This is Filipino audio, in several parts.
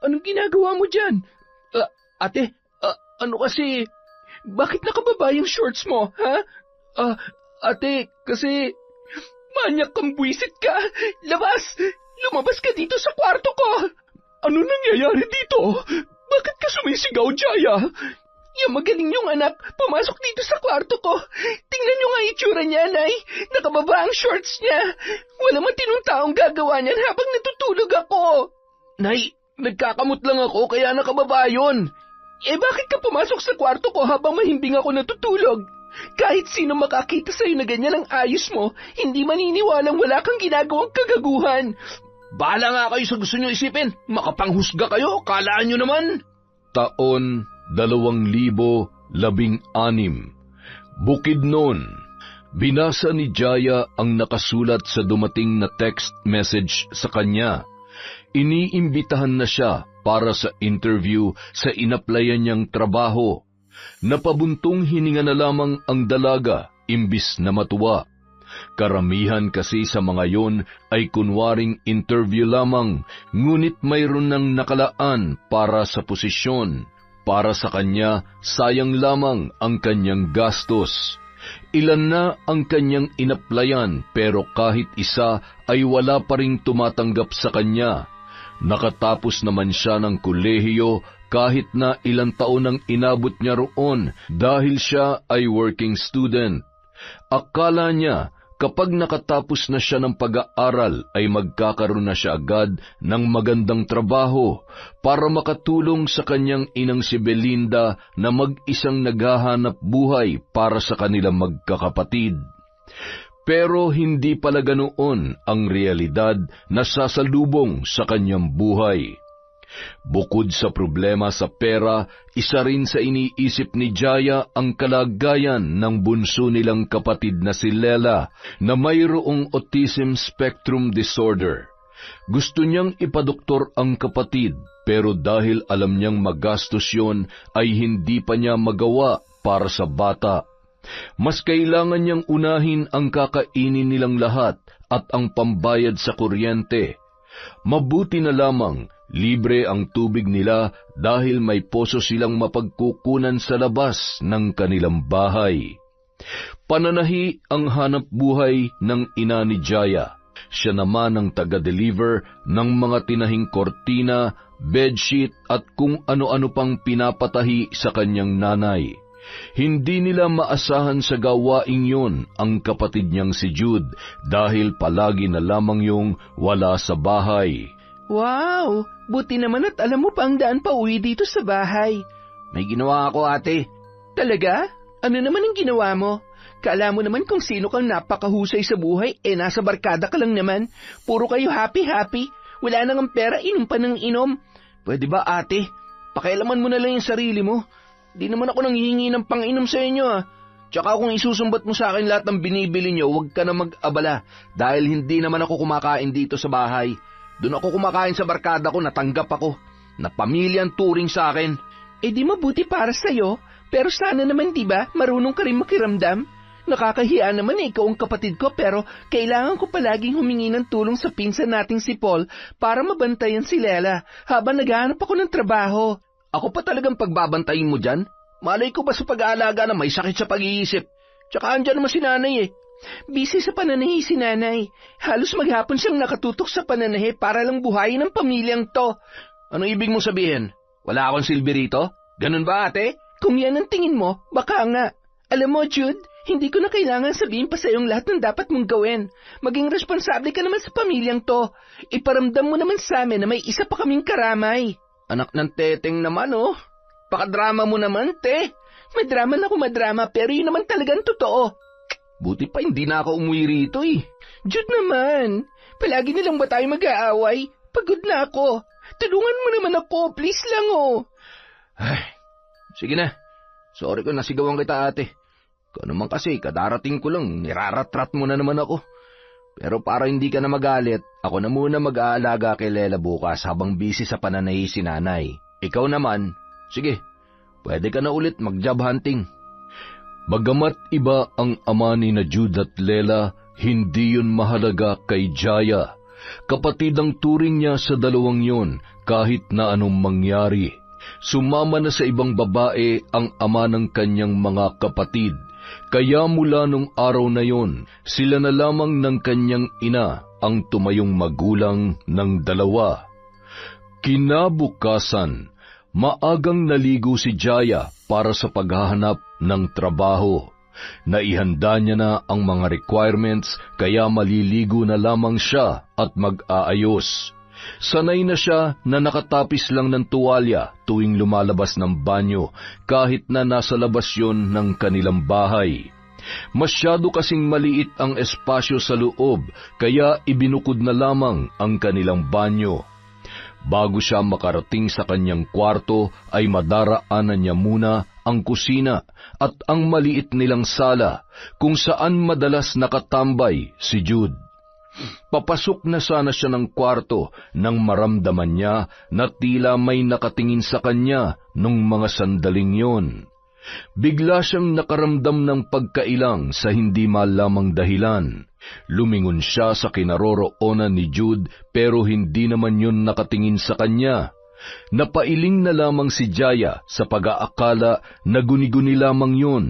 Anong ginagawa mo dyan? Ate, ano kasi... Bakit nakababa yung shorts mo, ha? Ate, kasi... Manyak kang buwisit ka! Labas! Lumabas ka dito sa kwarto ko! Ano nangyayari dito? Bakit ka sumisigaw, Jaya? Yung magaling yung anak, pumasok dito sa kwarto ko. Tingnan nyo nga itsura niya, Nay. Nakababa ang shorts niya. Wala matinong taong gagawa niyan habang natutulog ako. Nay, nagkakamot lang ako kaya nakababa yun. Bakit ka pumasok sa kwarto ko habang mahimbing ako natutulog? Kahit sino makakita sa'yo na ganyan ang ayos mo, hindi maniniwalang wala kang ginagawang kagaguhan. Bahala nga kayo sa gusto nyo isipin. Makapanghusga kayo, kalaan nyo naman. Taon 2016. Bukidnon. Binasa ni Jaya ang nakasulat sa dumating na text message sa kanya. Iniimbitahan na siya para sa interview sa inaplayan niyang trabaho. Napabuntong hininga na lamang ang dalaga imbis na matuwa. Karamihan kasi sa mga yon ay kunwaring interview lamang, ngunit mayroon ng nakalaan para sa posisyon. Para sa kanya, sayang lamang ang kanyang gastos. Ilan na ang kanyang inaplayan pero kahit isa ay wala pa ring tumatanggap sa kanya. Nakatapos naman siya ng kolehiyo kahit na ilang taon ang inabot niya roon dahil siya ay working student. Akala niya kapag nakatapos na siya ng pag-aaral ay magkakaroon na siya agad ng magandang trabaho para makatulong sa kanyang inang si Belinda na mag-isang naghahanap buhay para sa kanilang magkakapatid. Pero hindi pala ganoon ang realidad na sasalubong sa kanyang buhay. Bukod sa problema sa pera, isa rin sa iniisip ni Jaya ang kalagayan ng bunso nilang kapatid na si Lela na mayroong autism spectrum disorder. Gusto niyang ipadoktor ang kapatid pero dahil alam niyang magastos yun ay hindi pa niya magawa para sa bata. Mas kailangan niyang unahin ang kakainin nilang lahat at ang pambayad sa kuryente. Mabuti na lamang libre ang tubig nila dahil may poso silang mapagkukunan sa labas ng kanilang bahay. Pananahi ang hanap buhay ng ina ni Jaya. Siya naman ang taga-deliver ng mga tinahing kortina, bedsheet at kung ano-ano pang pinapatahi sa kanyang nanay. Hindi nila maasahan sa gawaing yun ang kapatid niyang si Jude dahil palagi na lamang yung wala sa bahay. Wow! Buti naman at alam mo pa ang daan pa uwi dito sa bahay. May ginawa ako, ate. Talaga? Ano naman ang ginawa mo? Kala mo naman kung sino kang napakahusay sa buhay, nasa barkada ka lang naman. Puro kayo happy-happy. Wala nang pera, inom pa ng inom. Pwede ba, ate? Pakialaman mo na lang yung sarili mo. Di naman ako nanghihingi ng pang-inom sa inyo, Tsaka kung isusumbat mo sa akin lahat ng binibili nyo, huwag ka na mag-abala. Dahil hindi naman ako kumakain dito sa bahay. Doon ako kumakain sa barkada ko, natanggap ako. Na pamilya ang turing sa akin. Di mabuti para sa'yo. Pero sana naman, di ba, marunong ka rin makiramdam? Nakakahiya naman ikaw ang kapatid ko, pero kailangan ko palaging humingi ng tulong sa pinsan nating si Paul para mabantayan si Lela habang naghahanap ako ng trabaho. Ako pa talagang pagbabantayin mo dyan? Malay ko ba sa pag-aalaga na may sakit sa pag-iisip? Tsaka andyan naman si nanay Busy sa pananahi si nanay. Halos maghapon siyang nakatutok sa pananahi para lang buhayin ang pamilyang to. Anong ibig mong sabihin? Wala akong silbi rito? Ganun ba, ate? Kung yan ang tingin mo, baka nga. Alam mo, Jude, hindi ko na kailangan sabihin pa sa iyong lahat ng dapat mong gawin. Maging responsable ka naman sa pamilyang to. Iparamdam mo naman sa amin na may isa pa kaming karamay. Anak ng teteng naman, Pakadrama mo naman, te. Madrama na ako madrama, pero yun naman talagang totoo. Buti pa hindi na ako umuwi rito, Jude naman, palagi nilang ba tayo mag-aaway? Pagod na ako. Tulungan mo naman ako, please lang, Ay, sige na. Sorry kung nasigawan kita, ate. Kung naman kasi, kadarating ko lang, niraratrat mo na naman ako. Pero para hindi ka na magalit, ako na muna mag-aalaga kay Lela bukas habang busy sa pananahi si nanay. Ikaw naman, sige, pwede ka na ulit mag-job hunting. Bagamat iba ang ama ni na Jude at Lela, hindi yun mahalaga kay Jaya. Kapatid ang turing niya sa dalawang yun, kahit na anong mangyari. Sumama na sa ibang babae ang ama ng kanyang mga kapatid, kaya mula nung araw na yon, sila na lamang ng kanyang ina ang tumayong magulang ng dalawa. Kinabukasan, maagang naligo si Jaya para sa paghahanap ng trabaho. Naihanda niya na ang mga requirements kaya maliligo na lamang siya at mag-aayos. Sanay na siya na nakatapis lang ng tuwalya tuwing lumalabas ng banyo kahit na nasa labas yon ng kanilang bahay. Masyado kasing maliit ang espasyo sa loob kaya ibinukod na lamang ang kanilang banyo. Bago siya makarating sa kanyang kwarto ay madaraanan niya muna ang kusina at ang maliit nilang sala kung saan madalas nakatambay si Jude. Papasok na sana siya ng kwarto nang maramdaman niya na tila may nakatingin sa kanya nung mga sandaling yon. Bigla siyang nakaramdam ng pagkailang sa hindi malamang dahilan. Lumingon siya sa kinaroroonan ni Jude pero hindi naman yun nakatingin sa kanya. Napailing na lamang si Jaya sa pag-aakala na guni-guni lamang yun.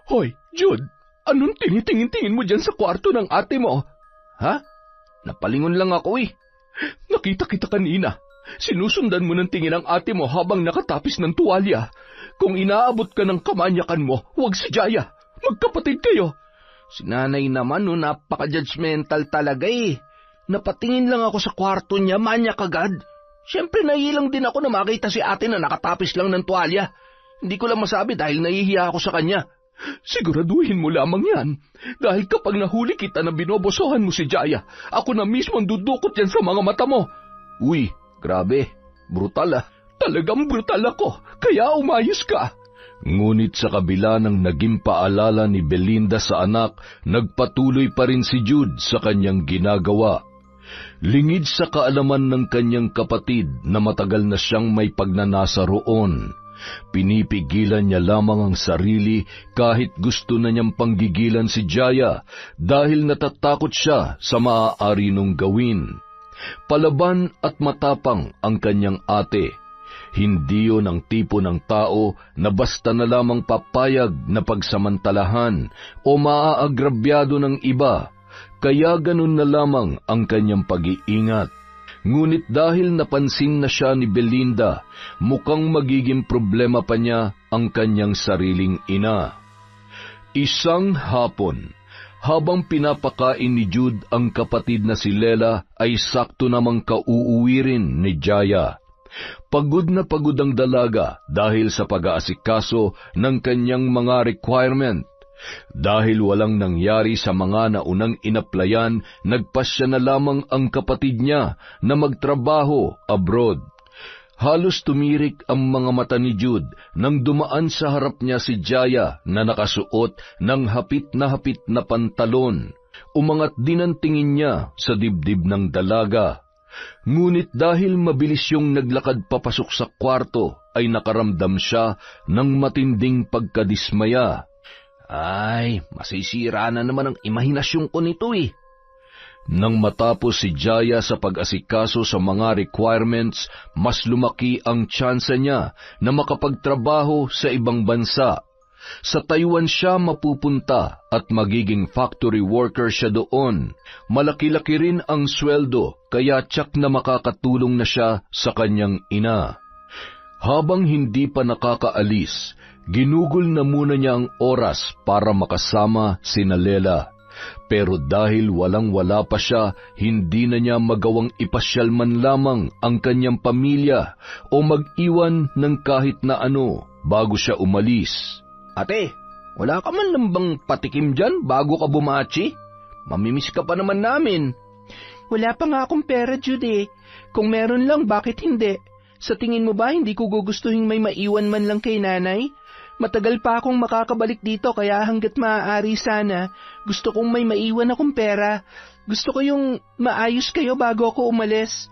Hoy, Jude! Anong tinitingin-tingin mo dyan sa kwarto ng ate mo? Ha? Napalingon lang ako eh. Nakita kita kanina. Sinusundan mo ng tingin ang ate mo habang nakatapis ng tuwalya. Kung inaabot ka ng kamanyakan mo, huwag si Jaya. Magkapatid kayo. Si nanay naman, napaka-judgmental talaga eh. Napatingin lang ako sa kwarto niya, manyak agad. Siyempre naiilang din ako na makita si ate na nakatapis lang ng tuwalya. Hindi ko lang masabi dahil nahihiya ako sa kanya. Siguraduhin mo lamang yan. Dahil kapag nahuli kita na binobosohan mo si Jaya, ako na mismo ang dudukot yan sa mga mata mo. Uy, grabe. Brutal ah. Talagang brutal ako, kaya umayos ka. Ngunit sa kabila ng naging paalala ni Belinda sa anak, nagpatuloy pa rin si Jude sa kanyang ginagawa. Lingid sa kaalaman ng kanyang kapatid na matagal na siyang may pagnanasa roon. Pinipigilan niya lamang ang sarili kahit gusto na niyang panggigilan si Jaya dahil natatakot siya sa maaari nung gawin. Palaban at matapang ang kanyang ate. Hindi yun ang tipo ng tao na basta na lamang papayag na pagsamantalahan o maaagrabyado ng iba, kaya ganun na lamang ang kanyang pag-iingat. Ngunit dahil napansin na siya ni Belinda, mukhang magiging problema pa niya ang kanyang sariling ina. Isang hapon, habang pinapakain ni Jude ang kapatid na si Lela, ay sakto namang kauuwi rin ni Jaya. Pagod na pagod ang dalaga dahil sa pag-aasikaso ng kanyang mga requirement. Dahil walang nangyari sa mga naunang inaplayan, nagpasya na lamang ang kapatid niya na magtrabaho abroad. Halos tumirik ang mga mata ni Jude nang dumaan sa harap niya si Jaya na nakasuot ng hapit na pantalon. Umangat din ang tingin niya sa dibdib ng dalaga. Ngunit dahil mabilis yung naglakad papasok sa kwarto, ay nakaramdam siya ng matinding pagkadismaya. Ay, masisira na naman ang imahinasyon ko nito eh. Nang matapos si Jaya sa pag-asikaso sa mga requirements, mas lumaki ang tsansa niya na makapagtrabaho sa ibang bansa. Sa Taiwan siya mapupunta at magiging factory worker siya doon. Malaki-laki rin ang sweldo, kaya tiyak na makakatulong na siya sa kanyang ina. Habang hindi pa nakakaalis, ginugol na muna niya ang oras para makasama sina Lela. Pero dahil walang-wala pa siya, hindi na niya magawang ipasyal man lamang ang kanyang pamilya o mag-iwan ng kahit na ano bago siya umalis. Ate, wala ka man lang bang patikim dyan bago ka bumachi? Mamimiss ka pa naman namin. Wala pa nga akong pera, Jude. Kung meron lang, bakit hindi? Sa tingin mo ba hindi ko gugustuhin may maiwan man lang kay nanay? Matagal pa akong makakabalik dito kaya hanggat maaari sana, gusto kong may maiwan akong pera. Gusto ko yung maayos kayo bago ako umalis.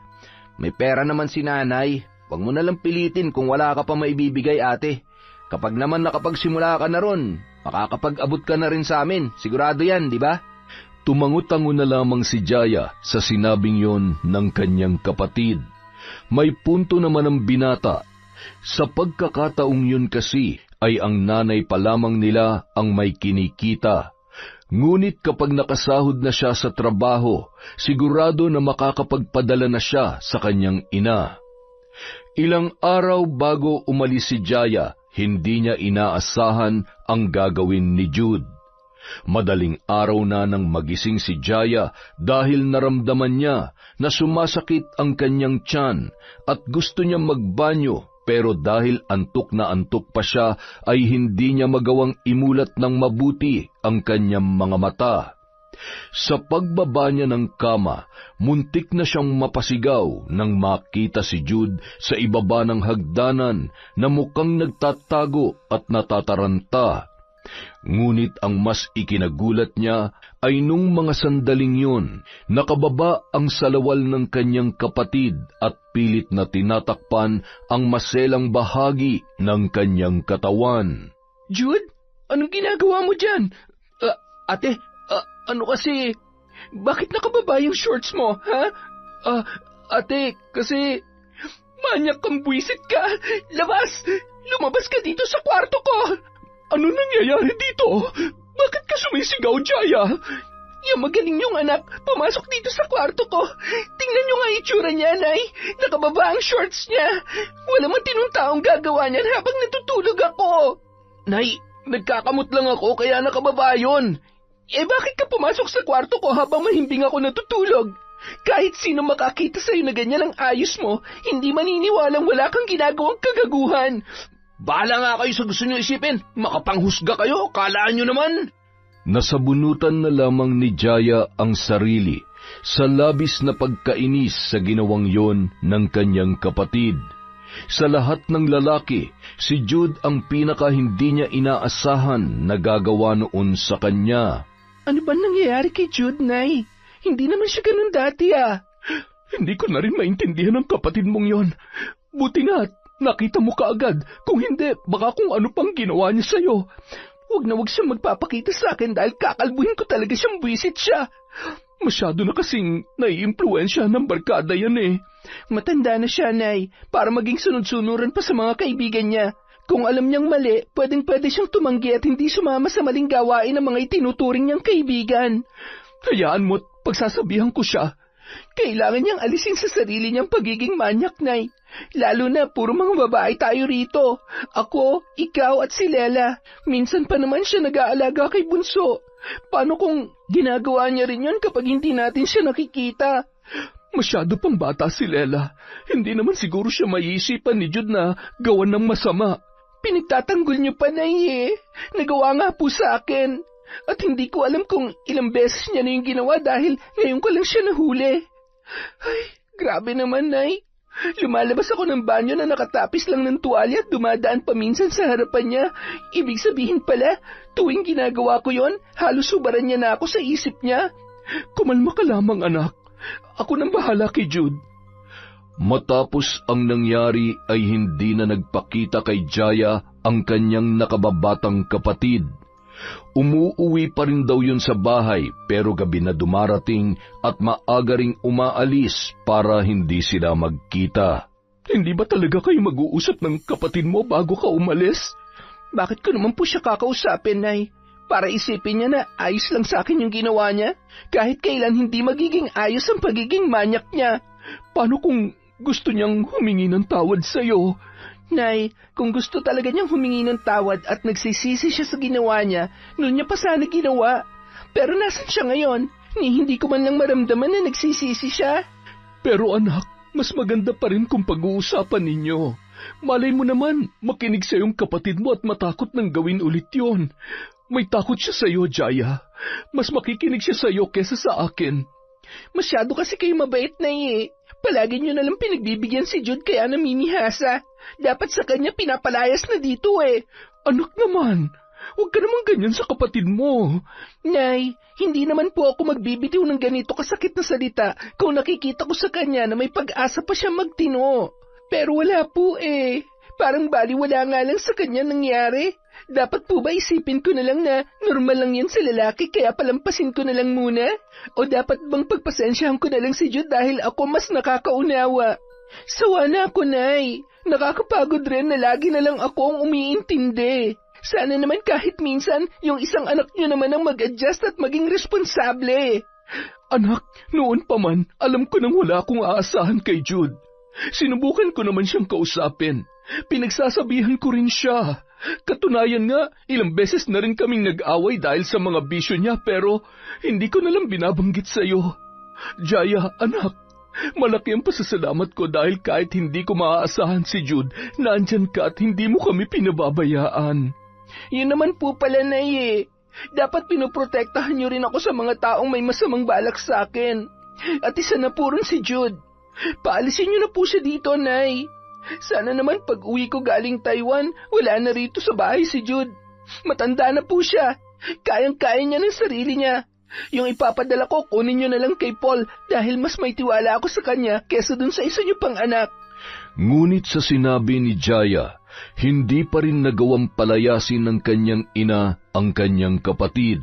May pera naman si nanay. Huwag mo na lang pilitin kung wala ka pa maibibigay, ate. Kapag naman nakapagsimula ka na ron, makakapag-abot ka na rin sa amin. Sigurado yan, di ba? Tumangot-tango na lamang si Jaya sa sinabing yon ng kanyang kapatid. May punto naman ang binata. Sa pagkakataong yun kasi ay ang nanay pa lamang nila ang may kinikita. Ngunit kapag nakasahod na siya sa trabaho, sigurado na makakapagpadala na siya sa kanyang ina. Ilang araw bago umalis si Jaya, hindi niya inaasahan ang gagawin ni Jude. Madaling araw na nang magising si Jaya dahil naramdaman niya na sumasakit ang kanyang tiyan at gusto niya magbanyo, pero dahil antok na antok pa siya ay hindi niya magawang imulat ng mabuti ang kanyang mga mata. Sa pagbaba niya ng kama, muntik na siyang mapasigaw nang makita si Jude sa ibaba ng hagdanan na mukhang nagtatago at natataranta. Ngunit ang mas ikinagulat niya ay nung mga sandaling yun, nakababa ang salawal ng kanyang kapatid at pilit na tinatakpan ang maselang bahagi ng kanyang katawan. Jude, anong ginagawa mo dyan? Ate, ano kasi? Bakit nakababa yung shorts mo, ha? Ate, kasi manyak kang buwisit ka. Labas! Lumabas ka dito sa kwarto ko! Ano nangyayari dito? Bakit ka sumisigaw, Jaya? Yung magaling yung anak, pumasok dito sa kwarto ko. Tingnan nyo nga itsura niya, Nay. Nakababa ang shorts niya. Wala man tinong taong gagawa niyan habang natutulog ako. Nay, nagkakamot lang ako kaya nakababa yun. Bakit ka pumasok sa kwarto ko habang mahimbing ako natutulog? Kahit sino makakita sa'yo na ganyan ang ayos mo, hindi maniniwalang wala kang ginagawang kagaguhan. Bahala nga kayo sa gusto nyo isipin. Makapanghusga kayo, kalaan nyo naman. Nasabunutan na lamang ni Jaya ang sarili sa labis na pagkainis sa ginawang yon ng kanyang kapatid. Sa lahat ng lalaki, si Jude ang pinaka hindi niya inaasahan na gagawa noon sa kanya. Ano ba nangyayari kay Jude, Nay? Hindi naman siya ganun dati, Hindi ko na rin maintindihan ang kapatid mong yon. Buti nga, nakita mo kaagad. Kung hindi, baka kung ano pang ginawa niya sa'yo. Huwag na huwag siyang magpapakita sa akin dahil kakalbuhin ko talaga siyang buwisit siya. Masyado na kasing nai-impluensya ng barkada yan Matanda na siya, Nay, para maging sunod-sunuran pa sa mga kaibigan niya. Kung alam niyang mali, pwedeng-pwede siyang tumanggi at hindi sumama sa maling gawain ng mga itinuturing niyang kaibigan. Hayaan mo't pagsasabihan ko siya. Kailangan niyang alisin sa sarili niyang pagiging manyak, Nay. Lalo na puro mga babae tayo rito. Ako, ikaw at si Lela. Minsan pa naman siya nag-aalaga kay Bunso. Paano kung ginagawa niya rin yun kapag hindi natin siya nakikita? Masyado pang bata si Lela. Hindi naman siguro siya maiisipan ni Jude na gawan ng masama. Pinagtatanggol niyo pa, Nay. Nagawa nga po sa akin. At hindi ko alam kung ilang beses niya na yung ginawa dahil ngayon ko lang siya nahuli. Ay, grabe naman, Nay. Lumalabas ako ng banyo na nakatapis lang ng tuwalya at dumadaan paminsan sa harapan niya. Ibig sabihin pala, tuwing ginagawa ko yon, halos subaran niya na ako sa isip niya. Kumalma ka lamang, anak. Ako nang bahala kay Jude. Matapos ang nangyari ay hindi na nagpakita kay Jaya ang kanyang nakababatang kapatid. Umuuwi pa rin daw yun sa bahay pero gabi na dumarating at maaga ring umaalis para hindi sila magkita. Hindi ba talaga kayo mag-uusap ng kapatid mo bago ka umalis? Bakit ko naman po siya kakausapin, Nay? Para isipin niya na ayos lang sa akin yung ginawa niya? Kahit kailan hindi magiging ayos ang pagiging manyak niya. Paano kung gusto niyang humingi ng tawad sa'yo? Nay, kung gusto talaga niyang humingi ng tawad at nagsisisi siya sa ginawa niya, noon niya pa sana ginawa. Pero nasan siya ngayon? Hindi ko man lang maramdaman na nagsisisi siya. Pero anak, mas maganda pa rin kung pag-uusapan ninyo. Malay mo naman, makinig sa iyong kapatid mo at matakot nang gawin ulit yon. May takot siya sa iyo, Jaya. Mas makikinig siya sa iyo kesa sa akin. Masyado kasi kayo mabait, Nay. Palagi niyo nalang pinagbibigyan si Jude kaya namimihasa. Dapat sa kanya pinapalayas na dito Anak naman, huwag ka naman ganyan sa kapatid mo. Nay, hindi naman po ako magbibitiw ng ganito kasakit na salita kung nakikita ko sa kanya na may pag-asa pa siya magtino. Pero wala po Parang baliwala nga lang sa kanya nangyari. Dapat po ba isipin ko na lang na normal lang yan sa lalaki kaya palampasin ko na lang muna? O dapat bang pagpasensyahan ko na lang si Jude dahil ako mas nakakaunawa? Sawa na ako, Nay. Nakakapagod rin na lagi na lang ako ang umiintindi. Sana naman kahit minsan, yung isang anak niyo naman ang mag-adjust at maging responsable. Anak, noon pa man, alam ko nang wala akong aasahan kay Jude. Sinubukan ko naman siyang kausapin. Pinagsasabihan ko rin siya. Katunayan nga, ilang beses na rin kaming nag-away dahil sa mga bisyo niya pero hindi ko nalang binabanggit sa'yo. Jaya, anak, malaki ang pasasalamat ko dahil kahit hindi ko maaasahan si Jude, nandyan ka at hindi mo kami pinababayaan. Yun naman po pala, Nay eh. Dapat pinoprotektahan niyo rin ako sa mga taong may masamang balak sa akin. At isa na po rin si Jude. Paalisin niyo na po siya dito, Nay. Sana naman pag uwi ko galing Taiwan, wala na rito sa bahay si Jude. Matanda na po siya. Kayang-kaya niya ng sarili niya. Yung ipapadala ko, kunin niyo na lang kay Paul dahil mas may tiwala ako sa kanya kesa dun sa isa niyo pang anak. Ngunit sa sinabi ni Jaya, hindi pa rin nagawang palayasin ng kanyang ina ang kanyang kapatid.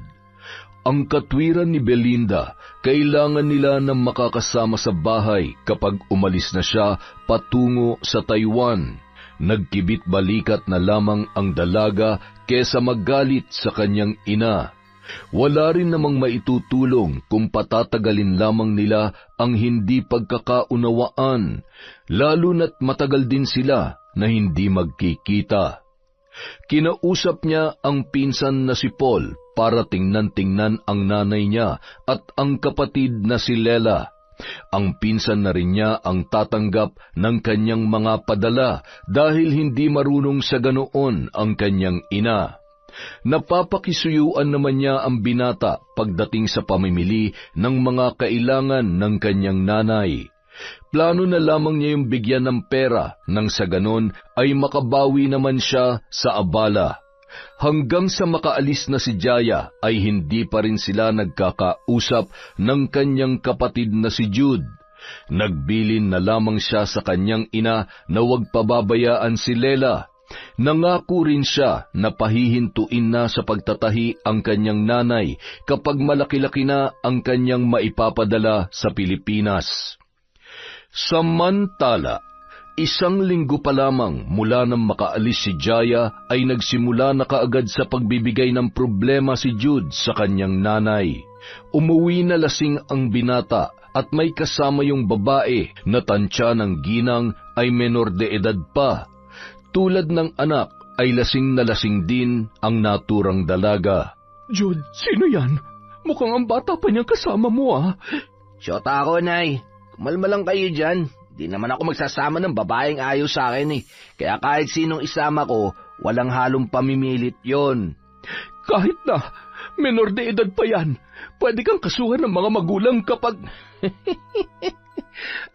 Ang katwiran ni Belinda, kailangan nila na makakasama sa bahay kapag umalis na siya patungo sa Taiwan. Nagkibit-balikat na lamang ang dalaga kesa magalit sa kanyang ina. Wala rin namang maitutulong kung patatagalin lamang nila ang hindi pagkakaunawaan, lalo na't matagal din sila na hindi magkikita. Kinausap niya ang pinsan na si Paul para tingnan-tingnan ang nanay niya at ang kapatid na si Lela. Ang pinsan na rin niya ang tatanggap ng kanyang mga padala dahil hindi marunong sa ganoon ang kanyang ina. Napapakisuyuan naman niya ang binata pagdating sa pamimili ng mga kailangan ng kanyang nanay. Plano na lamang niya yung bigyan ng pera nang sa ganon ay makabawi naman siya sa abala. Hanggang sa makaalis na si Jaya ay hindi pa rin sila nagkakausap ng kanyang kapatid na si Jude. Nagbilin na lamang siya sa kanyang ina na huwag pababayaan si Lela. Nangako rin siya na pahihintuin na sa pagtatahi ang kanyang nanay kapag malaki-laki na ang kanyang maipapadala sa Pilipinas. Samantala, 1 linggo pa lamang mula nang makaalis si Jaya ay nagsimula na kaagad sa pagbibigay ng problema si Jude sa kanyang nanay. Umuwi na lasing ang binata at may kasama yung babae na tansya ng ginang ay menor de edad pa. Tulad ng anak ay lasing na lasing din ang naturang dalaga. Jude, sino yan? Mukhang ang bata pa niyang kasama mo ah. Siyota ako, Nay. Kumalma lang kayo dyan. Di naman ako magsasama ng babaeng ayaw sa akin eh. Kaya kahit sinong isama ko, walang halong pamimilit yon. Kahit na, menor de edad pa yan. Pwede kang kasuhan ng mga magulang kapag...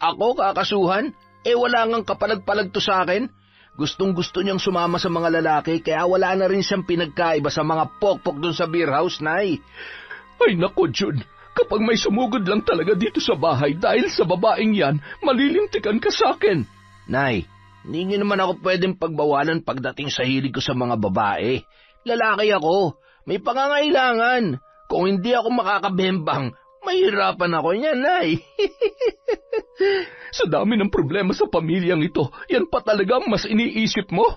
Ako kakasuhan? Wala ngang kapalag-palag to sa akin. Gustong-gusto niyang sumama sa mga lalaki kaya wala na rin siyang pinagkaiba sa mga pokpok dun sa beer house, Nay. Ay nako, Jude. Kapag may sumugod lang talaga dito sa bahay dahil sa babaeng yan, malilintikan ka sa akin. Nay, hindi niyo naman ako pwedeng pagbawalan pagdating sa hilig ko sa mga babae. Lalaki ako. May pangangailangan. Kung hindi ako makakabembang, mahirapan ako niyan, Nay. Sa dami ng problema sa pamilyang ito, yan pa talaga mas iniisip mo?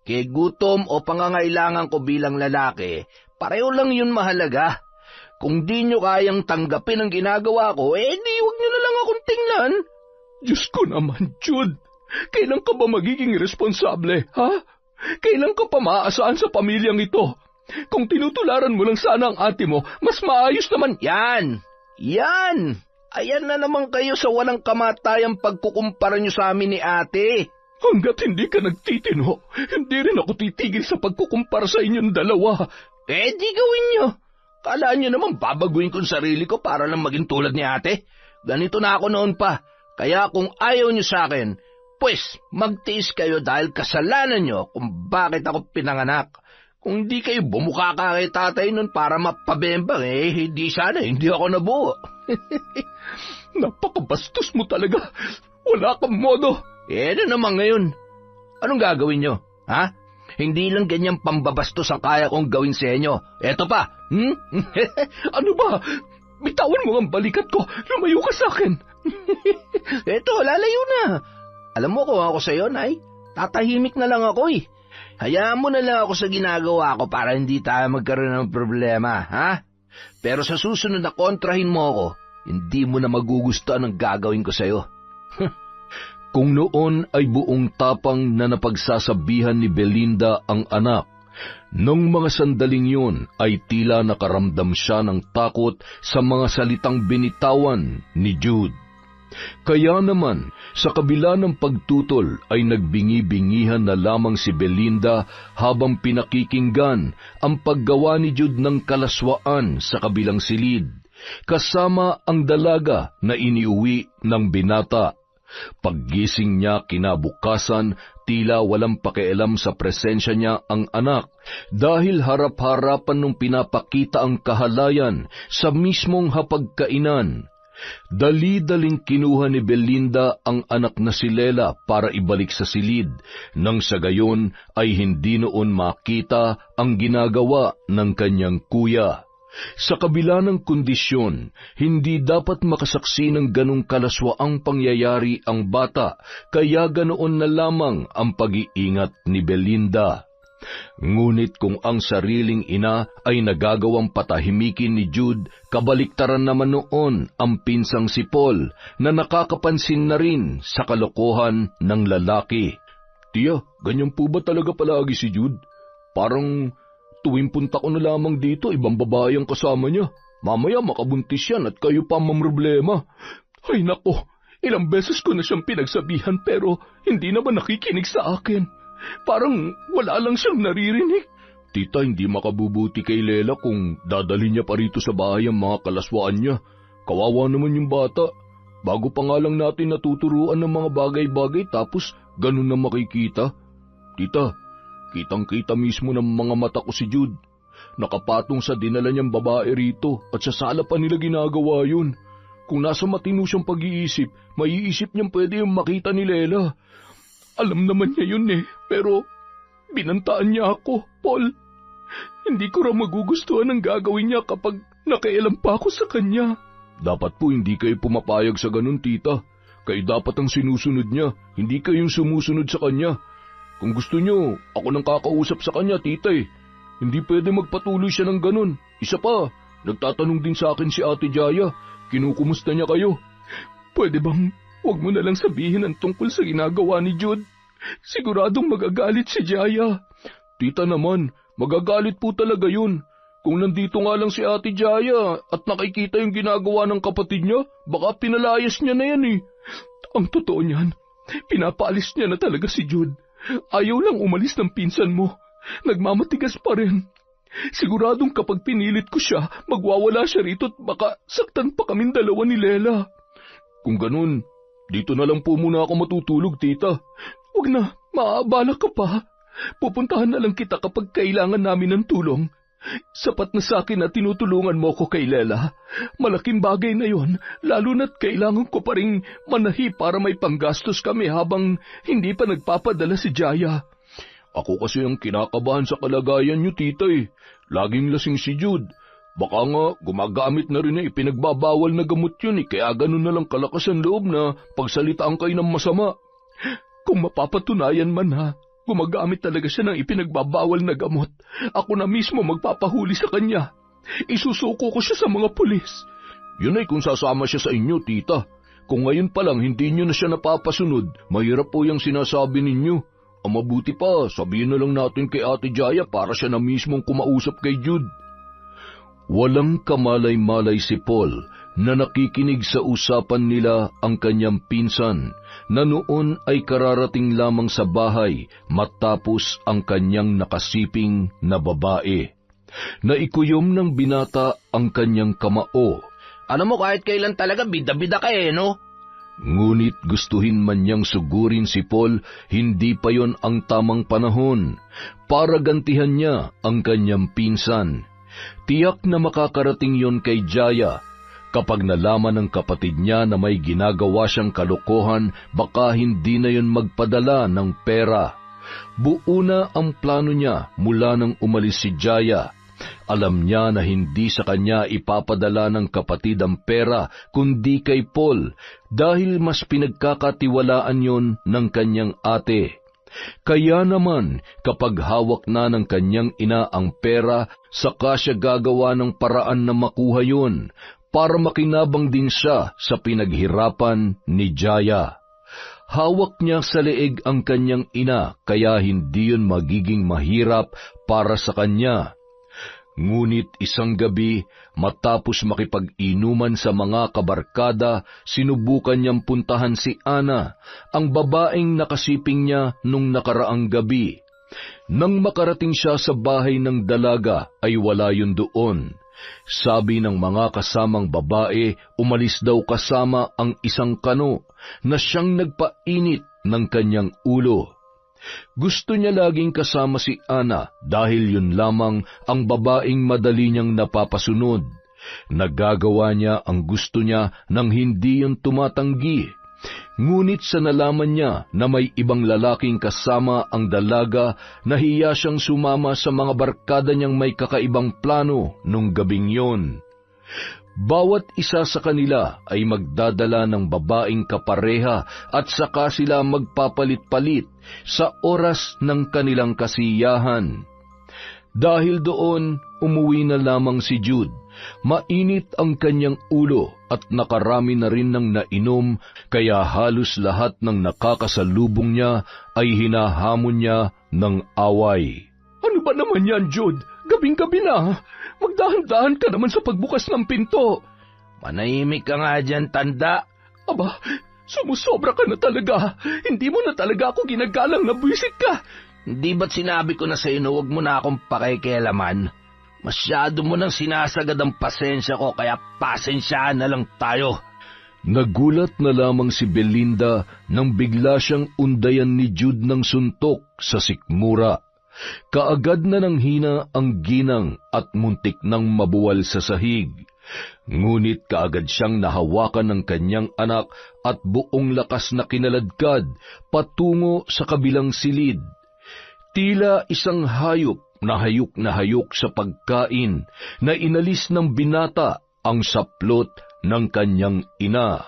Kay gutom o pangangailangan ko bilang lalaki, pareho lang yun mahalaga. Kung di nyo kayang tanggapin ang ginagawa ko, di huwag nyo na lang akong tingnan. Diyos ko naman, Jude. Kailan ka ba magiging responsable, ha? Kailan ka pa maaasahan sa pamilyang ito? Kung tinutularan mo lang sana ang ate mo, mas maayos naman. Yan! Yan! Ayan na naman kayo sa walang kamatayang pagkukumpara nyo sa amin ni ate. Hanggat hindi ka nagtitino, hindi rin ako titigil sa pagkukumpara sa inyong dalawa. Di gawin nyo. Kalaan nyo naman babaguhin ko ang sarili ko para lang maging tulad ni ate. Ganito na ako noon pa. Kaya kung ayaw nyo sa akin, pues magtiis kayo dahil kasalanan nyo kung bakit ako pinanganak. Kung hindi kayo bumuka ka kay tatay nun para mapabembang, hindi sana, hindi ako nabuo. Napakabastos mo talaga. Wala kang modo. Ano naman ngayon? Anong gagawin nyo? Ha? Hindi lang ganyang pambabastos ang kaya kong gawin sa inyo. Eto pa, Ano ba? Bitawan mo ang balikat ko. Lumayo ka sa akin. Eto, lalayo na. Alam mo kung ako sa'yo, Nay, tatahimik na lang ako eh. Hayaan mo na lang ako sa ginagawa ko para hindi tayo magkaroon ng problema, ha? Pero sa susunod na kontrahin mo ako, hindi mo na magugustuhan ang gagawin ko sa'yo. Kung noon ay buong tapang na napagsasabihan ni Belinda ang anak, nung mga sandaling yun ay tila nakaramdam siya ng takot sa mga salitang binitawan ni Jude. Kaya naman, sa kabila ng pagtutol ay nagbingi-bingihan na lamang si Belinda habang pinakikinggan ang paggawa ni Jude ng kalaswaan sa kabilang silid, kasama ang dalaga na iniuwi ng binata. Paggising niya kinabukasan, tila walang pakialam sa presensya niya ang anak dahil harap-harapan nung pinapakita ang kahalayan sa mismong hapagkainan. Dali-daling kinuha ni Belinda ang anak na si Lela para ibalik sa silid, nang sa gayon ay hindi noon makita ang ginagawa ng kanyang kuya. Sa kabila ng kondisyon, hindi dapat makasaksi ng ganong kalaswaang pangyayari ang bata, kaya ganoon na lamang ang pag-iingat ni Belinda. Ngunit kung ang sariling ina ay nagagawang patahimikin ni Jude, kabaliktaran naman noon ang pinsang si Paul na nakakapansin na rin sa kalokohan ng lalaki. Tiya, ganyan po ba talaga palagi si Jude? Parang tuwing punta ko na lamang dito, ibang babae ang kasama niya. Mamaya makabuntis yan at kayo pa mamroblema. Ay nako, ilang beses ko na siyang pinagsabihan pero hindi naman nakikinig sa akin. Parang wala lang siyang naririnig. Tita, hindi makabubuti kay Lela kung dadalhin niya pa rito sa bahay ang mga kalaswaan niya. Kawawa naman yung bata. Bago pa nga lang natin natuturuan ng mga bagay-bagay tapos ganun na makikita. Tita, kitang-kita mismo ng mga mata ko si Jude. Nakapatong sa dinala niyang babae rito at sa sala pa nila ginagawa yun. Kung nasa matino siyang pag-iisip, maiisip niyang pwede yung makita ni Lela. Alam naman niya yun eh, pero binantaan niya ako, Paul. Hindi ko raw magugustuhan ang gagawin niya kapag nakailam pa ako sa kanya. Dapat po hindi kayo pumapayag sa ganun, tita. Kayo dapat ang sinusunod niya, hindi kayong sumusunod sa kanya. Kung gusto niyo, ako nang kakausap sa kanya, tita eh. Hindi pwede magpatuloy siya ng ganun. Isa pa, nagtatanong din sa akin si Ate Jaya, kinukumusta niya kayo. Pwede bang huwag mo na lang sabihin ang tungkol sa ginagawa ni Jude? Siguradong magagalit si Jaya. Tita naman, magagalit po talaga yun. Kung nandito nga lang si Ate Jaya at nakikita yung ginagawa ng kapatid niya, baka pinalayas niya na yan eh. Ang totoo niyan, pinapaalis niya na talaga si Jude. Ayaw lang umalis ng pinsan mo. Nagmamatigas pa rin. Siguradong kapag pinilit ko siya, magwawala siya rito at baka saktan pa kaming dalawa ni Lela. Kung ganun, dito na lang po muna ako matutulog, tita. Huwag na, maaabala ka pa. Pupuntahan na lang kita kapag kailangan namin ng tulong. Sapat na sa akin na tinutulungan mo ko kay Lela. Malaking bagay na yon, lalo na't kailangan ko pa ring manahi para may panggastos kami habang hindi pa nagpapadala si Jaya. Ako kasi ang kinakabahan sa kalagayan niyo, tita eh. Laging lasing si Jude. Baka nga gumagamit na rin na ipinagbabawal na gamot yun eh, kaya ganun na lang kalakas ang loob na pagsalitaan kayo ng masama. Kung mapapatunayan man ha, gumagamit talaga siya ng ipinagbabawal na gamot. Ako na mismo magpapahuli sa kanya. Isusuko ko siya sa mga pulis. Yun ay kung sasama siya sa inyo, tita. Kung ngayon pa lang hindi niyo na siya napapasunod, mahirap po yung sinasabi ninyo. Ang mabuti pa, sabihin na lang natin kay Ate Jaya para siya na mismong kumausap kay Jude. Walang kamalay-malay si Paul na nakikinig sa usapan nila ang kanyang pinsan na noon ay kararating lamang sa bahay matapos ang kanyang nakasiping na babae. Naikuyom ng binata ang kanyang kamao. Alam mo, kahit kailan talaga bida-bida ka eh, no? Ngunit gustuhin man niyang sugurin si Paul, hindi pa yon ang tamang panahon para gantihan niya ang kanyang pinsan. Tiyak na makakarating yon kay Jaya. Kapag nalaman ng kapatid niya na may ginagawa siyang kalokohan, baka hindi na yon magpadala ng pera. Buo na ang plano niya mula nang umalis si Jaya. Alam niya na hindi sa kanya ipapadala ng kapatid ang pera kundi kay Paul dahil mas pinagkakatiwalaan yon ng kanyang ate. Kaya naman, kapag hawak na ng kanyang ina ang pera, saka siya gagawa ng paraan na makuha yun para makinabang din siya sa pinaghirapan ni Jaya. Hawak niya sa leeg ang kanyang ina kaya hindi yun magiging mahirap para sa kanya. Ngunit isang gabi, matapos makipag-inuman sa mga kabarkada, sinubukan niyang puntahan si Ana, ang babaeng nakasiping niya nung nakaraang gabi. Nang makarating siya sa bahay ng dalaga, ay wala yun doon. Sabi ng mga kasamang babae, umalis daw kasama ang isang kano na siyang nagpainit ng kanyang ulo. Gusto niya laging kasama si Ana dahil yun lamang ang babaeng madali niyang napapasunod. Nagagawa niya ang gusto niya nang hindi yun tumatanggi. Ngunit sa nalaman niya na may ibang lalaking kasama ang dalaga, nahiya siyang sumama sa mga barkada niyang may kakaibang plano nung gabing yon. Bawat isa sa kanila ay magdadala ng babaeng kapareha at saka sila magpapalit-palit sa oras ng kanilang kasiyahan. Dahil doon, umuwi na lamang si Jude. Mainit ang kanyang ulo at nakarami na rin ng nainom, kaya halos lahat ng nakakasalubong niya ay hinahamon niya ng away. Ano ba naman yan, Jude? Gabing-gabi na. Magdahan-dahan ka naman sa pagbukas ng pinto. Manahimik ka nga dyan, tanda. Aba, sumusobra ka na talaga. Hindi mo na talaga ako ginagalang na buwisit ka. Hindi ba't sinabi ko na sa'yo na huwag mo na akong pakikialaman? Masyado mo nang sinasagad ang pasensya ko, kaya pasensyaan na lang tayo. Nagulat na lamang si Belinda nang bigla siyang undayan ni Jude ng suntok sa sikmura. Kaagad na nanghina ang ginang at muntik nang mabuwal sa sahig. Ngunit kaagad siyang nahawakan ng kanyang anak at buong lakas na kinaladkad patungo sa kabilang silid. Tila isang hayop na hayok sa pagkain na inalis ng binata ang saplot ng kanyang ina.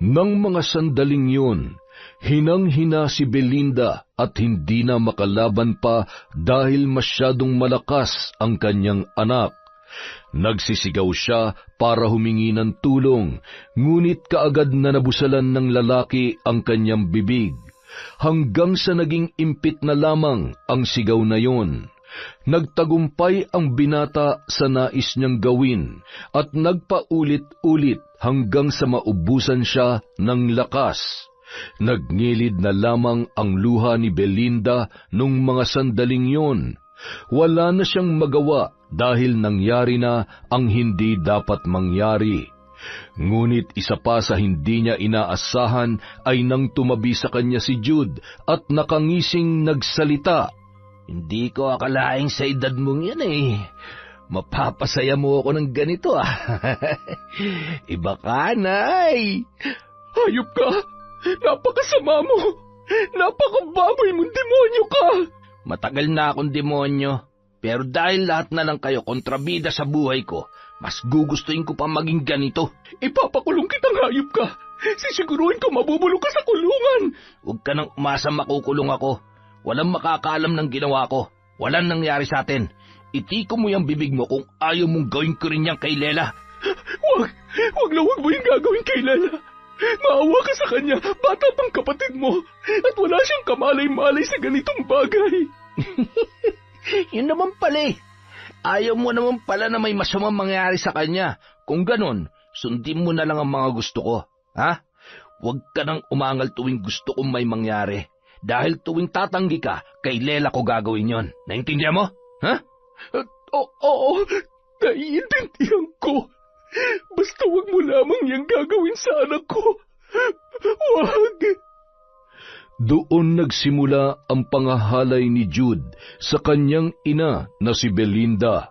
Nang mga sandaling yun, hinang-hina si Belinda at hindi na makalaban pa dahil masyadong malakas ang kanyang anak. Nagsisigaw siya para humingi ng tulong, ngunit kaagad na nabusalan ng lalaki ang kanyang bibig. Hanggang sa naging impit na lamang ang sigaw na yon. Nagtagumpay ang binata sa nais niyang gawin at nagpaulit-ulit hanggang sa maubusan siya ng lakas. Nagnilid na lamang ang luha ni Belinda nung mga sandaling yon. Wala na siyang magawa dahil nangyari na ang hindi dapat mangyari. Ngunit isa pa sa hindi niya inaasahan ay nang tumabi sa kanya si Jude at nakangising nagsalita. Hindi ko akalaing sa edad mong yan eh. Mapapasaya mo ako ng ganito ah. Iba ka, Nay. Hayop ka! Napakasama mo! Napakababoy mong demonyo ka! Matagal na akong demonyo, pero dahil lahat na lang kayo kontrabida sa buhay ko, mas gugustuhin ko pa maging ganito. Ipapakulong kitang hayop ka! Sisiguruhin ko mabubulok ka sa kulungan! Huwag ka nang umasa makukulong ako. Walang makakaalam ng ginawa ko. Walang nangyari sa atin. Itiko mo yung bibig mo kung ayaw mong gawin ko rin yan kay Lela. Huwag mo yung gagawin kay Lela. Maawa ka sa kanya, bata pang kapatid mo, at wala siyang kamalay-malay sa ganitong bagay. Yun naman pala eh. Ayaw mo naman pala na may masamang mangyari sa kanya. Kung ganon, sundin mo na lang ang mga gusto ko. Ha? Huwag ka nang umangal tuwing gusto kong may mangyari. Dahil tuwing tatanggi ka, kay Lela ko gagawin yon. Naintindihan mo? Ha? Oo, naiintindihan ko. Basta huwag mo lamang yang gagawin sa anak ko. Huwag. Doon nagsimula ang pangahalay ni Jude sa kanyang ina na si Belinda.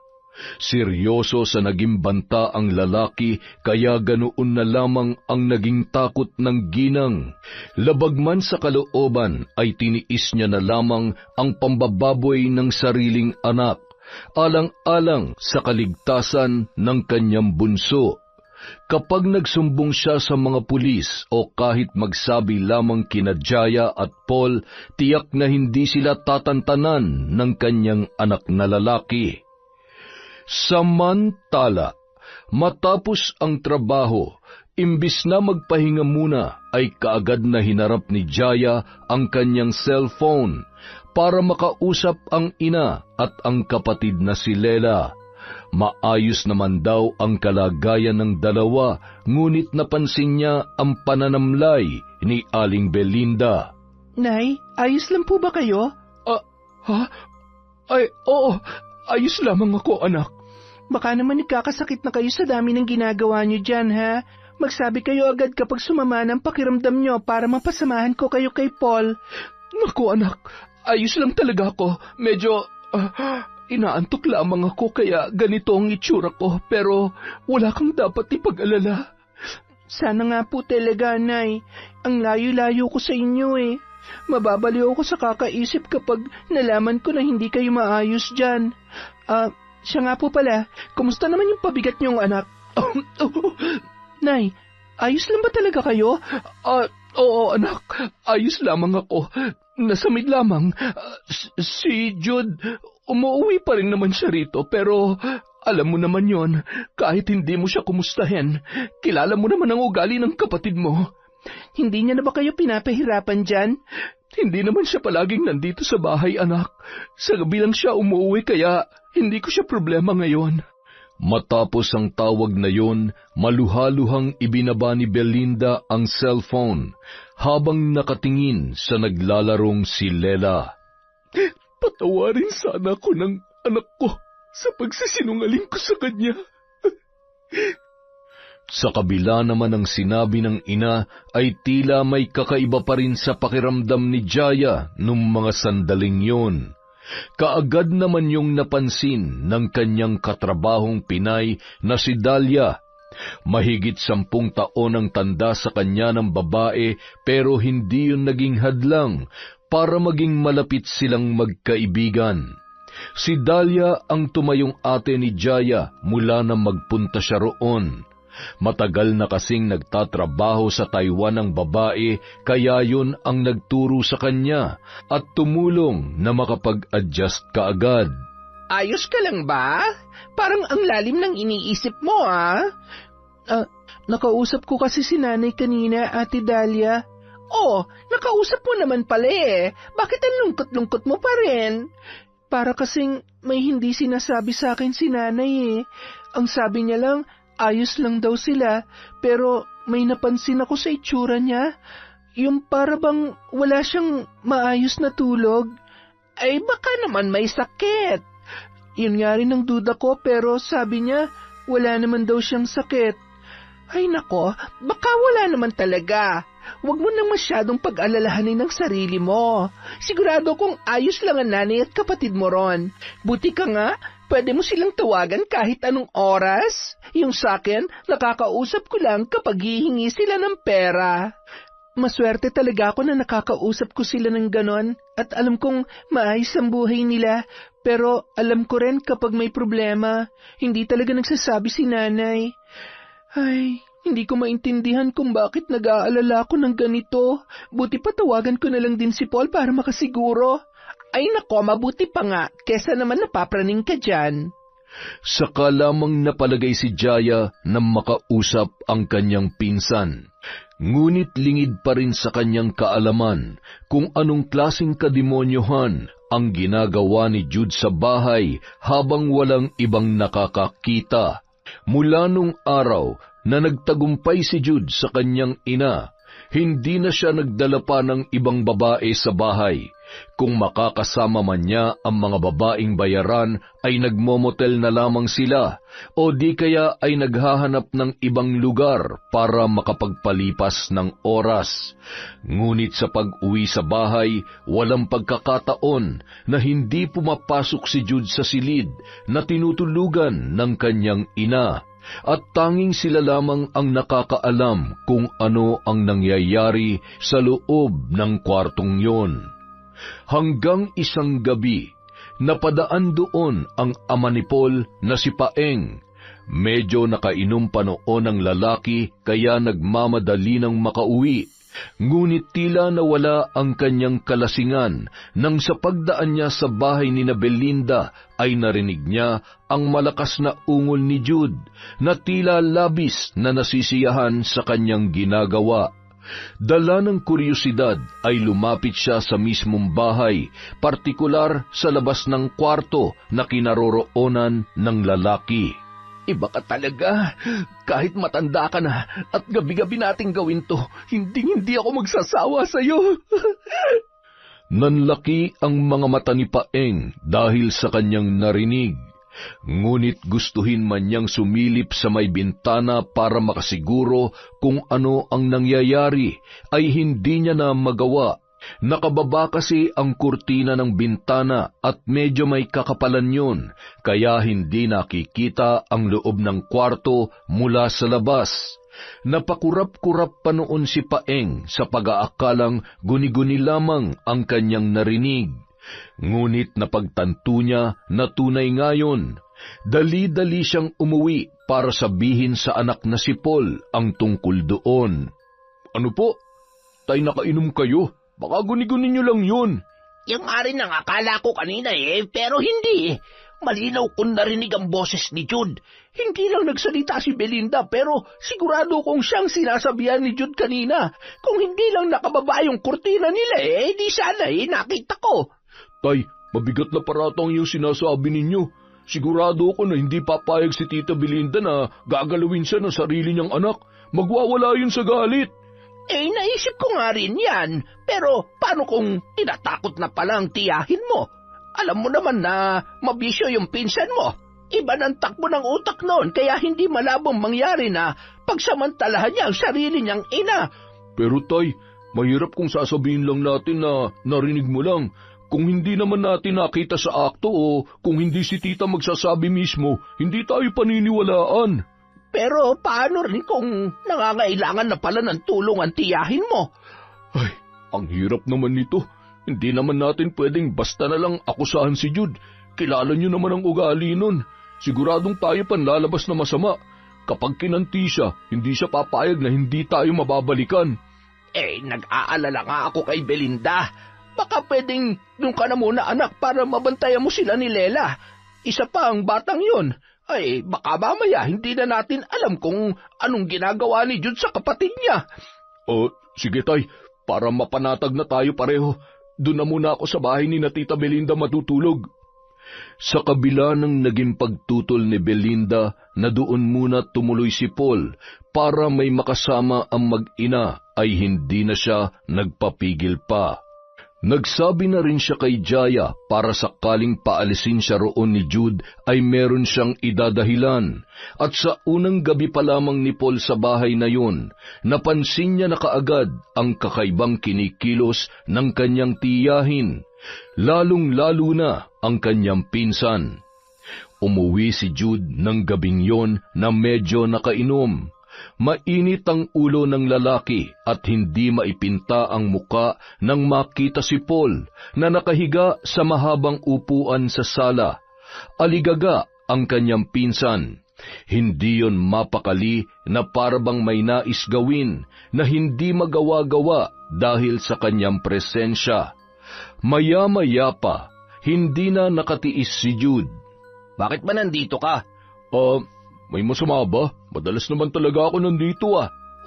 Seryoso sa naging banta ang lalaki, kaya ganoon na lamang ang naging takot ng ginang. Labag man sa kalooban ay tiniis niya na lamang ang pambababoy ng sariling anak. alang-alang sa kaligtasan ng kanyang bunso. Kapag nagsumbong siya sa mga pulis o kahit magsabi lamang kina Jaya at Paul, tiyak na hindi sila tatantanan ng kanyang anak na lalaki. Samantala, matapos ang trabaho, imbis na magpahinga muna, ay kaagad na hinarap ni Jaya ang kanyang cellphone para makausap ang ina at ang kapatid na si Lela. Maayos naman daw ang kalagayan ng dalawa, ngunit napansin niya ang pananamlay ni Aling Belinda. Nay, ayos lang po ba kayo? Ha? Ay, oo, ayos lamang ako, anak. Baka naman nagkakasakit na kayo sa dami ng ginagawa niyo dyan, ha? Magsabi kayo agad kapag sumama ng pakiramdam niyo para mapasamahan ko kayo kay Paul. Naku, anak, ayos lang talaga ako. Medyo inaantok lamang ako kaya ganito ang itsura ko, pero wala kang dapat ipag-alala. Sana nga po talaga, Nay. Ang layo-layo ko sa inyo eh. Mababaliw ako sa kakaisip kapag nalaman ko na hindi kayo maayos dyan. Siya nga po pala, kumusta naman yung pabigat niyong anak? Nay, ayos lang ba talaga kayo? Oo, anak, ayos lamang ako. Nasamid lamang. Si Jude, umuwi pa rin naman siya rito, pero alam mo naman yon, kahit hindi mo siya kumustahin, kilala mo naman ang ugali ng kapatid mo. Hindi niya na ba kayo pinapahirapan dyan? Hindi naman siya palaging nandito sa bahay, anak. Sa gabi lang siya umuwi, kaya hindi ko siya problema ngayon. Matapos ang tawag na yon, maluhaluhang ibinaba ni Belinda ang cellphone habang nakatingin sa naglalarong si Lela. Patawarin sana ako ng anak ko sa pagsisinungaling ko sa kanya. Sa kabila naman ng sinabi ng ina ay tila may kakaiba pa rin sa pakiramdam ni Jaya nung mga sandaling yon. Kaagad naman yung napansin ng kanyang katrabahong Pinay na si Dahlia. Mahigit 10 taon ang tanda sa kanya ng babae, pero hindi yun naging hadlang para maging malapit silang magkaibigan. Si Dahlia ang tumayong ate ni Jaya mula na magpunta siya roon. Matagal na kasing nagtatrabaho sa Taiwan ang babae, kaya yun ang nagturo sa kanya at tumulong na makapag-adjust kaagad. Ayos ka lang ba? Parang ang lalim ng iniisip mo, nakausap ko kasi si nanay kanina, Ate Dahlia. Oh, nakausap mo naman pala eh. Bakit ang lungkot-lungkot mo pa rin? Para kasing may hindi sinasabi sa akin si nanay eh. Ang sabi niya lang, ayos lang daw sila, pero may napansin ako sa itsura niya. Yung para bang wala siyang maayos na tulog. Ay baka naman may sakit. Yun nga rin ang duda ko, pero sabi niya wala naman daw siyang sakit. Ay nako, baka wala naman talaga. Huwag mo nang masyadong pag-alalahanin ng sarili mo. Sigurado kong ayos lang ang nanay at kapatid mo ron. Buti ka nga, pwede mo silang tawagan kahit anong oras. Yung sakin, nakakausap ko lang kapag hihingi sila ng pera. Maswerte talaga ako na nakakausap ko sila ng ganon at alam kong maayos ang buhay nila. Pero alam ko rin kapag may problema, hindi talaga nagsasabi si nanay. Ay, hindi ko maintindihan kung bakit nag-aalala ko ng ganito. Buti pa tawagan ko na lang din si Paul para makasiguro. Ay nako, mabuti pa nga, kesa naman napapraning ka dyan. Saka lamang napalagay si Jaya na makausap ang kanyang pinsan. Ngunit lingid pa rin sa kanyang kaalaman kung anong klaseng kademonyohan ang ginagawa ni Jude sa bahay habang walang ibang nakakakita. Mula nung araw na nagtagumpay si Jude sa kanyang ina, hindi na siya nagdala pa ng ibang babae sa bahay. Kung makakasama man niya ang mga babaeng bayaran, ay nagmomotel na lamang sila, o di kaya ay naghahanap ng ibang lugar para makapagpalipas ng oras. Ngunit sa pag-uwi sa bahay, walang pagkakataon na hindi pumapasok si Jude sa silid na tinutulugan ng kanyang ina. At tanging sila lamang ang nakakaalam kung ano ang nangyayari sa loob ng kwartong yon. Hanggang isang gabi, Napadaan doon ang ama ni Paul na si Paeng. Medyo nakainom pa noon ang lalaki kaya nagmamadali ng makauwi. Ngunit tila nawala ang kanyang kalasingan nang sa pagdaan niya sa bahay ni Belinda ay narinig niya ang malakas na ungol ni Jude na tila labis na nasisiyahan sa kanyang ginagawa. Dala ng kuryosidad ay lumapit siya sa mismong bahay, partikular sa labas ng kwarto na kinaroroonan ng lalaki. Iba ka talaga. Kahit matanda ka na at gabi-gabi nating gawin to, hindi ako magsasawa sa'yo. Nanlaki ang mga mata ni Paeng dahil sa kanyang narinig. Ngunit gustuhin man niyang sumilip sa may bintana para makasiguro kung ano ang nangyayari, ay hindi niya na magawa. Nakababa kasi ang kurtina ng bintana at medyo may kakapalan yun, kaya hindi nakikita ang loob ng kwarto mula sa labas. Napakurap-kurap pa noon si Paeng sa pag-aakalang guni-guni lamang ang kanyang narinig. Ngunit napagtanto niya na tunay ngayon. Dali-dali siyang umuwi para sabihin sa anak na si Paul ang tungkol doon. Ano po? Tay, nakainom kayo? Baka guni-guni nyo lang yun. Yung nga rin ang akala ko kanina pero hindi. Malinaw kong narinig ang boses ni Jude. Hindi lang nagsalita si Belinda pero sigurado kong siyang sinasabihan ni Jude kanina. Kung hindi lang nakababa yung kurtina nila di sana nakita ko. Tay, mabigat na paratang yung sinasabi ninyo. Sigurado ko na hindi papayag si Tita Belinda na gagalawin siya ng sarili niyang anak. Magwawala yun sa galit. Naisip ko nga rin yan. Pero paano kung tinatakot na palang tiyahin mo? Alam mo naman na mabisyo yung pinsan mo. Iba ng takbo ng utak noon kaya hindi malabong mangyari na pagsamantalahan niya ang sarili niyang ina. Pero tay, mahirap kung sasabihin lang natin na narinig mo lang. Kung hindi naman natin nakita sa akto o kung hindi si tita magsasabi mismo, hindi tayo paniniwalaan. Pero paano rin kung nangangailangan na pala ng tulong ang tiyahin mo? Ay, ang hirap naman nito. Hindi naman natin pwedeng basta na lang akusahan si Jude. Kilala niyo naman ang ugali nun. Siguradong tayo panlalabas na masama. Kapag kinanti siya, hindi siya papayag na hindi tayo mababalikan. Nag-aalala nga ako kay Belinda. Baka pwedeng doon ka na muna anak para mabantayan mo sila ni Lela. Isa pa ang batang yun. Baka mamaya hindi na natin alam kung anong ginagawa ni Jude sa kapatid niya. Sige tay, para mapanatag na tayo pareho. Doon na muna ako sa bahay ni na Tita Belinda matutulog. Sa kabila ng naging pagtutol ni Belinda na doon muna tumuloy si Paul para may makasama ang mag-ina ay hindi na siya nagpapigil pa. Nagsabi na rin siya kay Jaya para sakaling paalisin siya roon ni Jude ay meron siyang idadahilan. At sa unang gabi pa lamang ni Paul sa bahay na yun, napansin niya na kaagad ang kakaibang kinikilos ng kanyang tiyahin, lalong-lalo na ang kanyang pinsan. Umuwi si Jude ng gabing yon na medyo nakainom. Mainit ang ulo ng lalaki at hindi maipinta ang muka nang makita si Paul na nakahiga sa mahabang upuan sa sala. Aligaga ang kanyang pinsan. Hindi yon mapakali na parabang may nais gawin na hindi magawa-gawa dahil sa kanyang presensya. Maya-maya pa, hindi na nakatiis si Jude. Bakit ba nandito ka? May masama ba? Madalas naman talaga ako nandito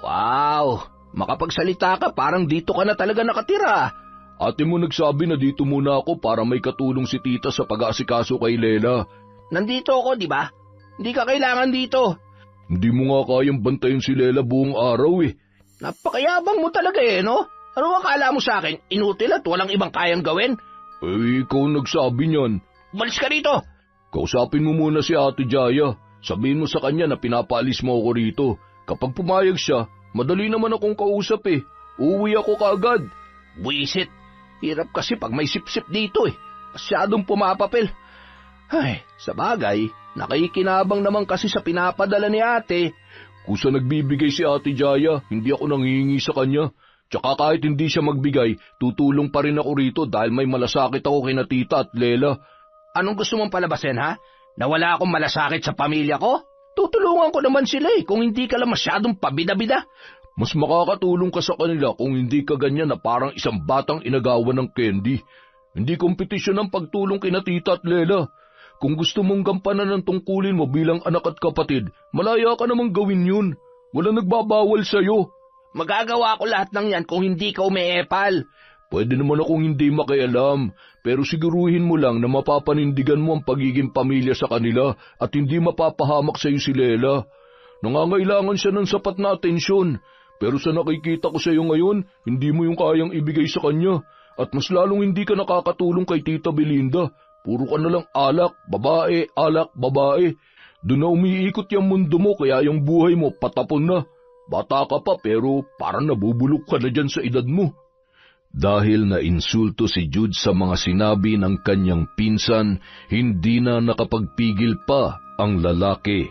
Wow! Makapagsalita ka, parang dito ka na talaga nakatira. Ate mo nagsabi na dito muna ako para may katulong si tita sa pag-aasikaso kay Lela. Nandito ako, di ba? Hindi ka kailangan dito. Hindi mo nga kayang bantayan si Lela buong araw Napakayabang mo talaga no? Ano akala mo sa akin? Inutil at walang ibang kayang gawin? Ikaw nagsabi niyan. Umalis ka rito! Kausapin mo muna si Ate Jaya. Sabihin mo sa kanya na pinapaalis mo ako rito. Kapag pumayag siya, madali naman akong kausap Uuwi ako kaagad. Buisit. Hirap kasi pag may sip-sip dito Masyadong pumapapil. Sa bagay, nakikinabang naman kasi sa pinapadala ni ate. Kusa nagbibigay si Ate Jaya, hindi ako nanghihingi sa kanya. Tsaka kahit hindi siya magbigay, tutulong pa rin ako rito dahil may malasakit ako kina tita at Lela. Anong gusto mong palabasin, ha? Nawala akong malasakit sa pamilya ko? Tutulungan ko naman sila kung hindi ka lang masyadong pabida-bida. Mas makakatulong ka sa kanila kung hindi ka ganyan na parang isang batang inagawan ng candy. Hindi kompetisyon ang pagtulong kina Tita at Lela. Kung gusto mong gampanan ng tungkulin mo bilang anak at kapatid, malaya ka namang gawin yun. Walang nagbabawal sa'yo. Magagawa ko lahat ng yan kung hindi ka umeepal. Pwede naman akong hindi makialam, pero siguruhin mo lang na mapapanindigan mo ang pagiging pamilya sa kanila at hindi mapapahamak sa iyo si Lela. Nangangailangan siya ng sapat na atensyon, pero sa nakikita ko sa iyo ngayon, hindi mo yung kayang ibigay sa kanya at mas lalong hindi ka nakakatulong kay Tita Belinda. Puro ka na lang alak, babae. Doon na umiikot yung mundo mo kaya yung buhay mo patapon na. Bata ka pa pero parang nabubulok ka na dyan sa edad mo. Dahil na-insulto si Jude sa mga sinabi ng kanyang pinsan, hindi na nakapagpigil pa ang lalaki.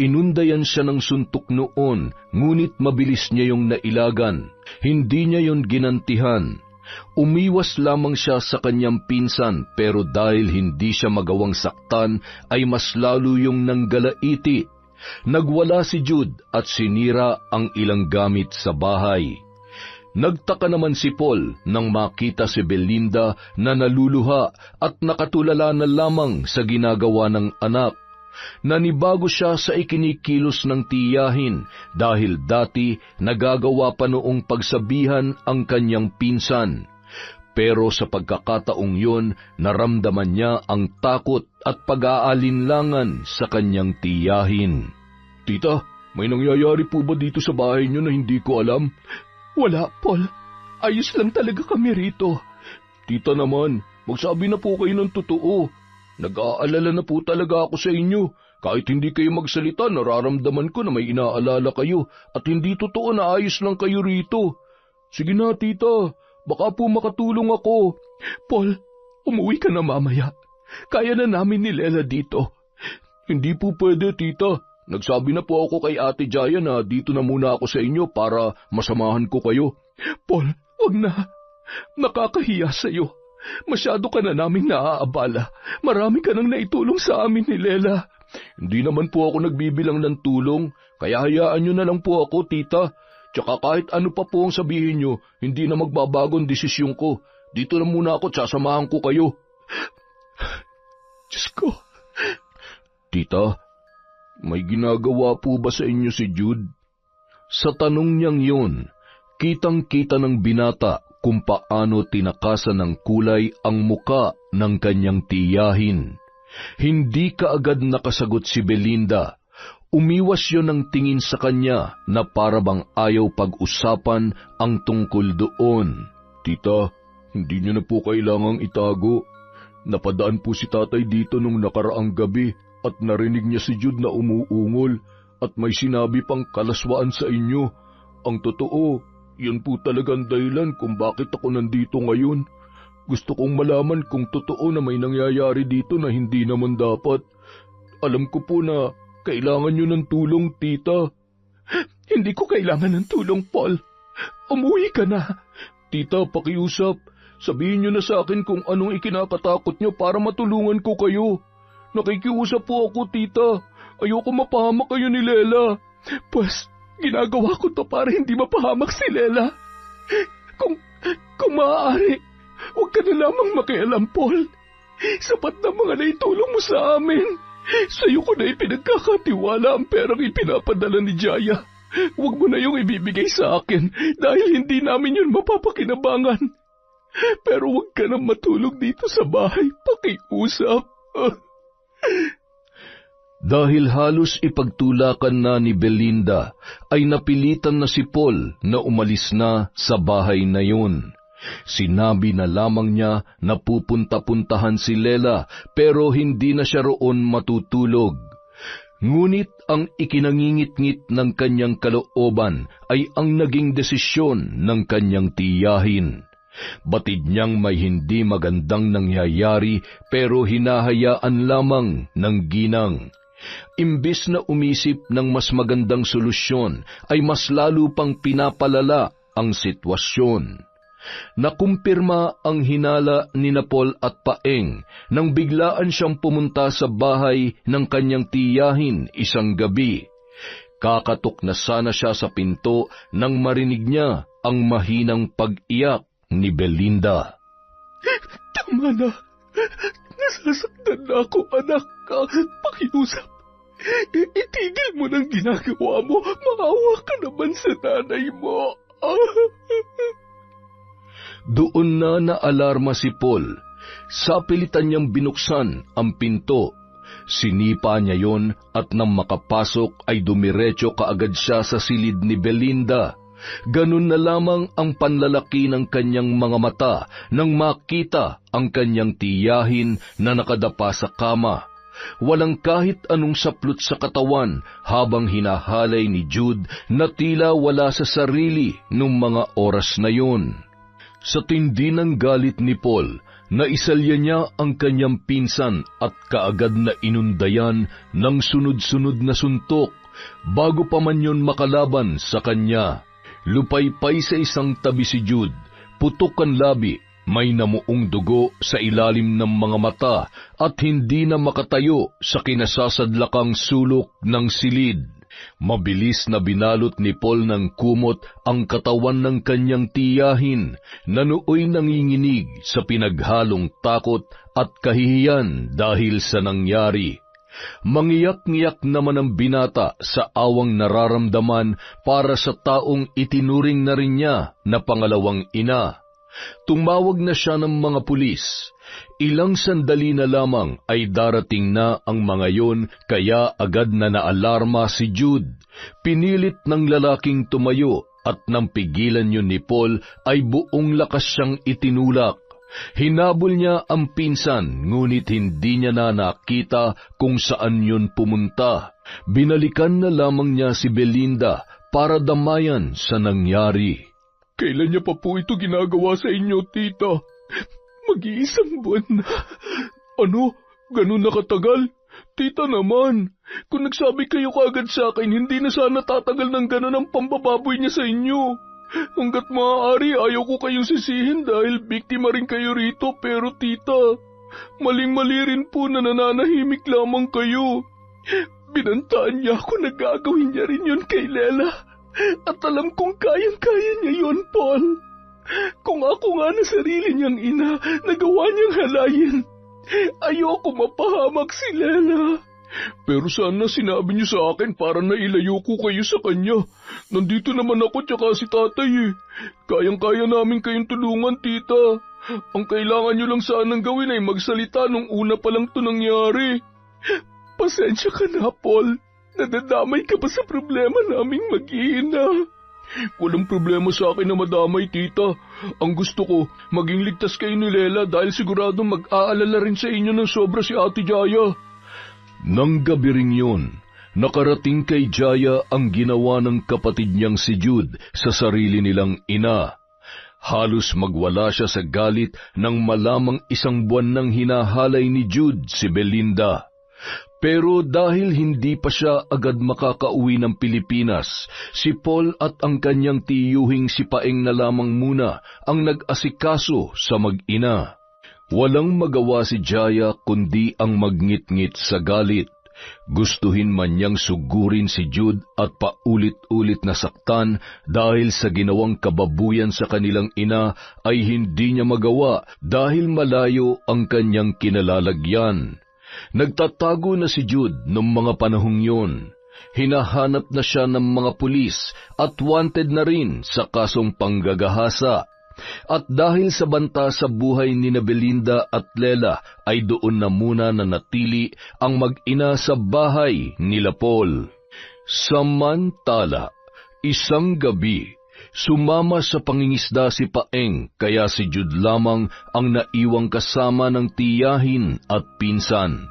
Inundayan siya ng suntok noon, ngunit mabilis niya yung nailagan. Hindi niya yon ginantihan. Umiwas lamang siya sa kanyang pinsan, pero dahil hindi siya magawang saktan, ay mas lalo yung nanggalaiti. Nagwala si Jude at sinira ang ilang gamit sa bahay. Nagtaka naman si Paul nang makita si Belinda na naluluha at nakatulala na lamang sa ginagawa ng anak. Nanibago siya sa ikinikilos ng tiyahin dahil dati nagagawa pa noong pagsabihan ang kanyang pinsan. Pero sa pagkakataong yun, naramdaman niya ang takot at pag-aalinlangan sa kanyang tiyahin. Tita, may nangyayari po ba dito sa bahay niyo na hindi ko alam? Wala, Paul. Ayos lang talaga kami rito. Tita naman, magsabi na po kayo ng totoo. Nag-aalala na po talaga ako sa inyo. Kahit hindi kayo magsalita, nararamdaman ko na may inaalala kayo at hindi totoo na ayos lang kayo rito. Sige na, tita. Baka po makatulong ako. Paul, umuwi ka na mamaya. Kaya na namin ni Lela dito. Hindi po pwede, tita. Nagsabi na po ako kay Ate Jaya na dito na muna ako sa inyo para masamahan ko kayo. Paul, wag na. Nakakahiya sa'yo. Masyado ka na naming naaabala. Marami ka nang naitulong sa amin ni Lela. Hindi naman po ako nagbibilang ng tulong, kaya hayaan nyo na lang po ako, tita. Tsaka kahit ano pa po ang sabihin nyo, hindi na magbabago ang desisyon ko. Dito na muna ako at sasamahan ko kayo. Diyos ko. Tita, may ginagawa po ba sa inyo si Jude? Sa tanong niyang yun, kitang-kita ng binata kung paano tinakasan ng kulay ang muka ng kanyang tiyahin. Hindi kaagad nakasagot si Belinda. Umiwas yon ng tingin sa kanya na para bang ayaw pag-usapan ang tungkol doon. Tita, hindi niyo na po kailangang itago. Napadaan po si tatay dito nung nakaraang gabi at narinig niya si Jude na umuungol at may sinabi pang kalaswaan sa inyo. Ang totoo, yan po talagang dahilan kung bakit ako nandito ngayon. Gusto kong malaman kung totoo na may nangyayari dito na hindi naman dapat. Alam ko po na kailangan niyo ng tulong, tita. Hindi ko kailangan ng tulong, Paul. Umuwi ka na. Tita, pakiusap. Sabihin niyo na sa akin kung anong ikinakatakot niyo para matulungan ko kayo. Nakikiusap po ako, tita. Ayoko mapahamak kayo ni Lela. Pues, ginagawa ko to para hindi mapahamak si Lela. Kung maaari, huwag ka na lamang makialam, Paul. Sapat na mga naitulong mo sa amin. Sa'yo ko na ipinagkakatiwala ang perang ipinapadala ni Jaya. Huwag mo na yung ibibigay sa akin dahil hindi namin yun mapapakinabangan. Pero huwag ka nang matulog dito sa bahay. Pakiusap. Dahil halos ipagtulakan na ni Belinda, ay napilitan na si Paul na umalis na sa bahay na yun. Sinabi na lamang niya na pupunta-puntahan si Lela pero hindi na siya roon matutulog. Ngunit ang ikinangingit-ngit ng kanyang kalooban ay ang naging desisyon ng kanyang tiyahin. Batid niyang may hindi magandang nangyayari pero hinahayaan lamang ng ginang. Imbis na umisip ng mas magandang solusyon ay mas lalo pang pinapalala ang sitwasyon. Nakumpirma ang hinala ni Paul at Paeng nang biglaan siyang pumunta sa bahay ng kanyang tiyahin isang gabi. Kakatok na sana siya sa pinto nang marinig niya ang mahinang pag-iyak ni Belinda. Tama na. Nasasaktan na ako, anak. Pakiusap. Itigil mo ng ginagawa mo. Maawa ka naman sa nanay mo. Doon na naalarma si Paul. Sapilitan niyang binuksan ang pinto. Sinipa niya yon at nang makapasok ay dumiretso kaagad siya sa silid ni Belinda. Ganun na lamang ang panlalaki ng kanyang mga mata nang makita ang kanyang tiyahin na nakadapa sa kama. Walang kahit anong saplot sa katawan habang hinahalay ni Jude na tila wala sa sarili nung mga oras na yun. Sa tindi ng galit ni Paul, naisalya niya ang kanyang pinsan at kaagad na inundayan ng sunod-sunod na suntok bago pa man yun makalaban sa kanya. Lupaypay sa isang tabi si Jude, putok ang labi, may namuong dugo sa ilalim ng mga mata at hindi na makatayo sa kinasasadlakang sulok ng silid. Mabilis na binalot ni Paul ng kumot ang katawan ng kanyang tiyahin na nooy nanginginig sa pinaghalong takot at kahihiyan dahil sa nangyari. Mangiyak-ngiyak naman ang binata sa awang nararamdaman para sa taong itinuring na rin niya na pangalawang ina. Tumawag na siya ng mga pulis. Ilang sandali na lamang ay darating na ang mga yon, kaya agad na naalarma si Jude. Pinilit ng lalaking tumayo at nang pigilan yun ni Paul ay buong lakas siyang itinulak. Hinabol niya ang pinsan, ngunit hindi niya na nakita kung saan yun pumunta. Binalikan na lamang niya si Belinda para damayan sa nangyari. Kailan niya pa po ito ginagawa sa inyo, tita? Mag-iisang buwan na. Ano? Ganun na katagal? Tita naman, kung nagsabi kayo kaagad sa akin, hindi na sana tatagal ng ganun ang pambababoy niya sa inyo. Hanggat maaari, ayaw ko kayong sisihin dahil biktima rin kayo rito, pero tita, maling-mali rin po na nananahimik lamang kayo. Binantaan niya ako na gagawin niya rin yun kay Lela. At alam kong kayang-kaya niya yun, Paul. Kung ako nga na sarili niyang ina, nagawa niyang halayin. Ayoko mapahamak si Lela. Pero sana sinabi niyo sa akin para nailayo ko kayo sa kanya. Nandito naman ako tsaka si tatay eh. Kayang-kaya namin kayong tulungan, tita. Ang kailangan niyo lang sanang gawin ay magsalita nung una pa lang ito nangyari. Pasensya ka na, Paul. Nadadamay ka ba sa problema naming mag-iina? Walang problema sa akin na madamay, tita. Ang gusto ko, maging ligtas kayo ni Lela dahil siguradong mag-aalala rin sa inyo ng sobra si Ate Jaya. Nang gabi ring yun, nakarating kay Jaya ang ginawa ng kapatid niyang si Jude sa sarili nilang ina. Halos magwala siya sa galit nang malamang isang buwan nang hinahalay ni Jude si Belinda. Pero dahil hindi pa siya agad makakauwi ng Pilipinas, si Paul at ang kanyang tiyuhing si Paeng na lamang muna ang nag-asikaso sa mag-ina. Walang magawa si Jaya kundi ang magngit-ngit sa galit. Gustuhin man niyang sugurin si Jude at paulit-ulit na saktan dahil sa ginawang kababuyan sa kanilang ina ay hindi niya magawa dahil malayo ang kanyang kinalalagyan. Nagtatago na si Jude noong mga panahong yun. Hinahanap na siya ng mga pulis at wanted na rin sa kasong panggagahasa. At dahil sa banta sa buhay ni Belinda at Lela ay doon na muna nanatili ang mag-ina sa bahay nila Paul. Samantala, isang gabi, sumama sa pangingisda si Paeng kaya si Jude lamang ang naiwang kasama ng tiyahin at pinsan.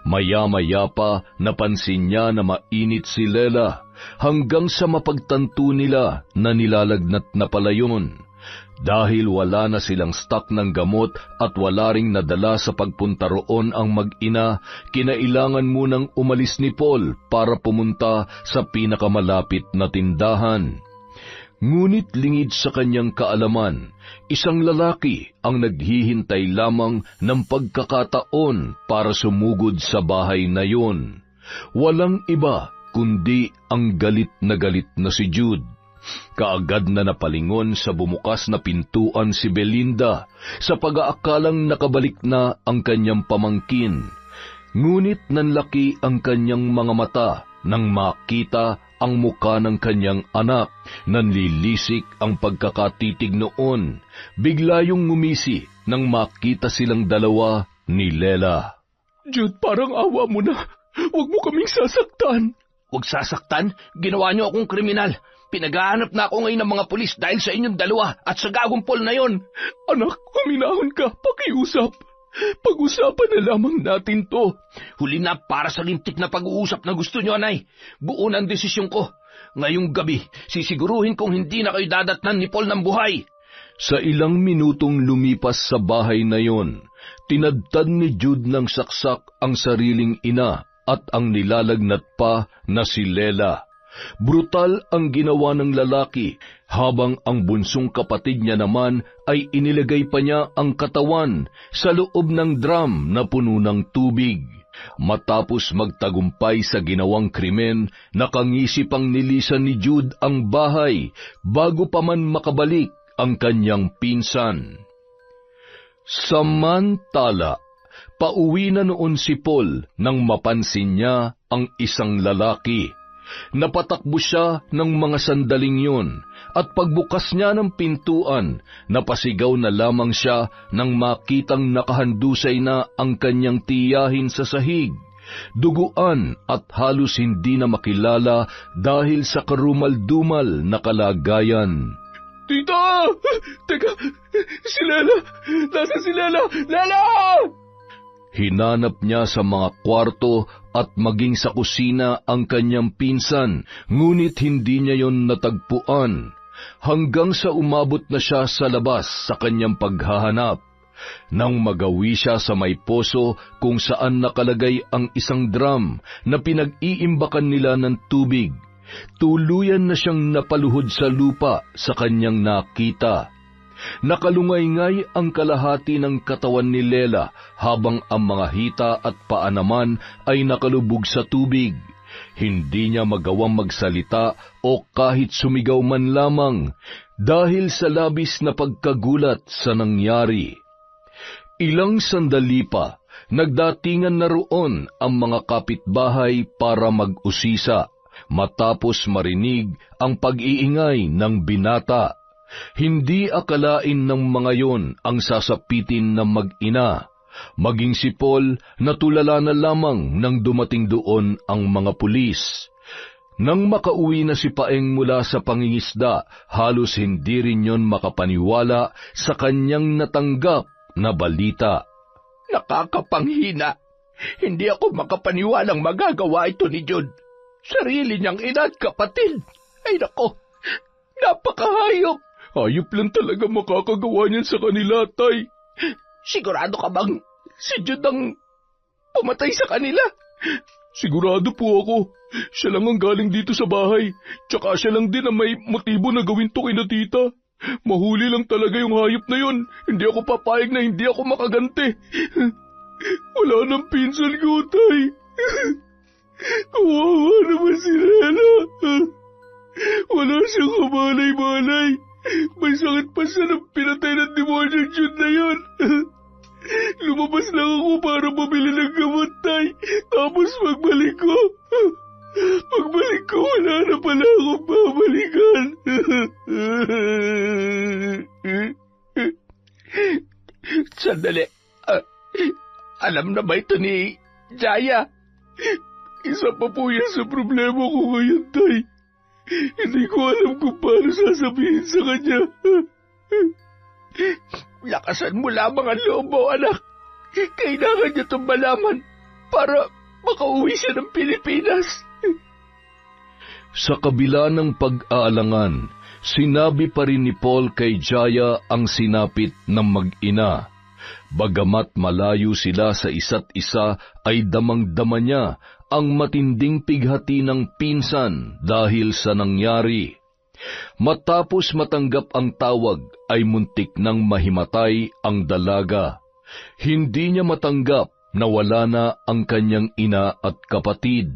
Maya-maya pa napansin niya na mainit si Lela hanggang sa mapagtanto nila na nilalagnat na pala yun. Dahil wala na silang stock ng gamot at wala ring nadala sa pagpunta roon ang mag-ina, kinailangan munang umalis ni Paul para pumunta sa pinakamalapit na tindahan. Ngunit lingid sa kanyang kaalaman, isang lalaki ang naghihintay lamang ng pagkakataon para sumugod sa bahay na yun. Walang iba kundi ang galit na si Jude. Kaagad na napalingon sa bumukas na pintuan si Belinda sa pag-aakalang nakabalik na ang kanyang pamangkin. Ngunit nanlaki ang kanyang mga mata nang makita ang muka ng kanyang anak. Nanlilisik ang pagkakatitig noon. Bigla yung ngumisi nang makita silang dalawa ni Lela. Jude, parang awa mo na. Huwag mo kaming sasaktan. Huwag sasaktan? Ginawa niyo akong kriminal. Pinaghahanap na ako ngayon ng mga pulis dahil sa inyong dalawa at sa gagumpol na yon. Anak, huminahon ka. Pakiusap. Pag-usapan na lamang natin to. Huli na para sa lintik na pag-uusap na gusto niyo, Anay. Buo ng desisyon ko. Ngayong gabi, sisiguruhin kong hindi na kayo dadatnan ni Paul ng buhay. Sa ilang minutong lumipas sa bahay na yon, tinadtad ni Jude ng saksak ang sariling ina at ang nilalagnat pa na si Lela. Brutal ang ginawa ng lalaki, habang ang bunsong kapatid niya naman ay inilagay pa niya ang katawan sa loob ng drum na puno ng tubig. Matapos magtagumpay sa ginawang krimen, nakangisip ang nilisan ni Jude ang bahay bago pa man makabalik ang kanyang pinsan. Samantala, pauwi na noon si Paul nang mapansin niya ang isang lalaki. Napatakbo siya ng mga sandaling yun, at pagbukas niya ng pintuan, napasigaw na lamang siya nang makitang nakahandusay na ang kanyang tiyahin sa sahig. Duguan at halos hindi na makilala dahil sa karumal-dumal na kalagayan. Tita! Teka! Si Lela! Nasaan si Lela? Lela! Hinanap niya sa mga kwarto at maging sa kusina ang kanyang pinsan, ngunit hindi niya yon natagpuan, hanggang sa umabot na siya sa labas sa kanyang paghahanap. Nang magawi siya sa may poso kung saan nakalagay ang isang drum na pinag-iimbakan nila ng tubig, tuluyan na siyang napaluhod sa lupa sa kanyang nakita. Nakalungay-ngay ang kalahati ng katawan ni Lela, habang ang mga hita at paa naman ay nakalubog sa tubig. Hindi niya magawang magsalita o kahit sumigaw man lamang dahil sa labis na pagkagulat sa nangyari. Ilang sandali pa, nagdatingan na roon ang mga kapitbahay para mag-usisa matapos marinig ang pag-iingay ng binata. Hindi akalain ng mga yon ang sasapitin ng mag-ina. Maging si Paul, natulala na lamang nang dumating doon ang mga pulis. Nang makauwi na si Paeng mula sa pangingisda, halos hindi rin yon makapaniwala sa kanyang natanggap na balita. Nakakapanghina. Hindi ako makapaniwalang magagawa ito ni Jude. Sarili niyang ina at kapatid. Ay nako, napakahayop. Hayop lang talaga makakagawa niyan sa kanila, Tay. Sigurado ka bang si Jude ang pumatay sa kanila? Sigurado po ako. Siya lang ang galing dito sa bahay. Tsaka siya lang din ang may motibo na gawin to kina tita. Mahuli lang talaga yung hayop na yon. Hindi ako papayag na hindi ako makaganti. Wala nang pinsan ko, Tay. Kawawa naman si Lela. Wala siyang kamalay-malay. May sakit pa siya nang pinatay ng demonyong Jude na yun. Lumabas lang ako para mabili ng gamot, Tay. Tapos pagbalik ko, wala na pala akong babalikan. Sandali. Alam na ba ito ni Jaya? Isa pa po yan sa problema ko ngayon, Tay. Hindi ko alam kung paano sasabihin sa kanya. Lakasan mo lamang ang loob mo, anak. Kailangan niya itong malaman para makauwi siya ng Pilipinas. Sa kabila ng pag-aalangan, sinabi pa rin ni Paul kay Jaya ang sinapit ng mag-ina. Bagamat malayo sila sa isa't isa, ay damang-dama niya ang matinding pighati ng pinsan dahil sa nangyari. Matapos matanggap ang tawag ay muntik nang mahimatay ang dalaga. Hindi niya matanggap na wala na ang kanyang ina at kapatid.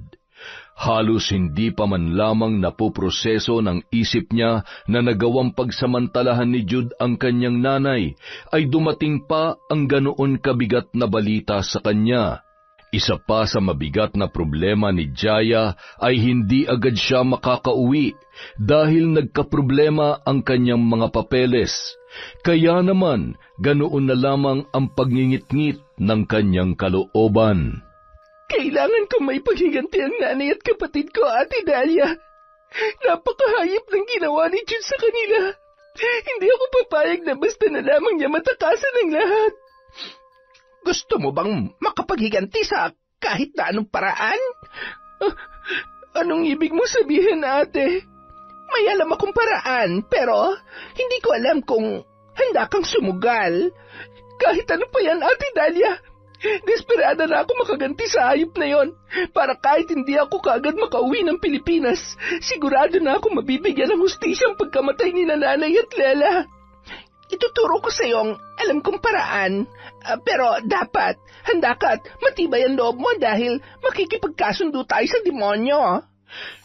Halos hindi pa man lamang napoproseso ng isip niya na nagawang pagsamantalahan ni Jude ang kanyang nanay, ay dumating pa ang ganoon kabigat na balita sa kanya. Isa pa sa mabigat na problema ni Jaya ay hindi agad siya makakauwi dahil nagkaproblema ang kanyang mga papeles. Kaya naman, ganoon na lamang ang pagngingit-ngit ng kanyang kalooban. Kailangan ko may paghiganti ang nanay at kapatid ko, Ate Dahlia. Napakahayop ng ginawa ni Jude sa kanila. Hindi ako papayag na basta na lamang niya matakasan ang lahat. Gusto mo bang makapaghiganti sa kahit na anong paraan? Anong ibig mo sabihin, ate? May alam akong paraan, pero hindi ko alam kung handa kang sumugal. Kahit ano pa yan, Ate Dahlia. Desperada na ako makaganti sa hayop na yon. Para kahit hindi ako kaagad makauwi ng Pilipinas, sigurado na ako mabibigyan ng hustisya ang pagkamatay ni Nanay at Lela. Ituturo ko sa iyo ang alam kong paraan, pero dapat handa ka at matibay ang loob mo dahil makikipagkasundo tayo sa demonyo.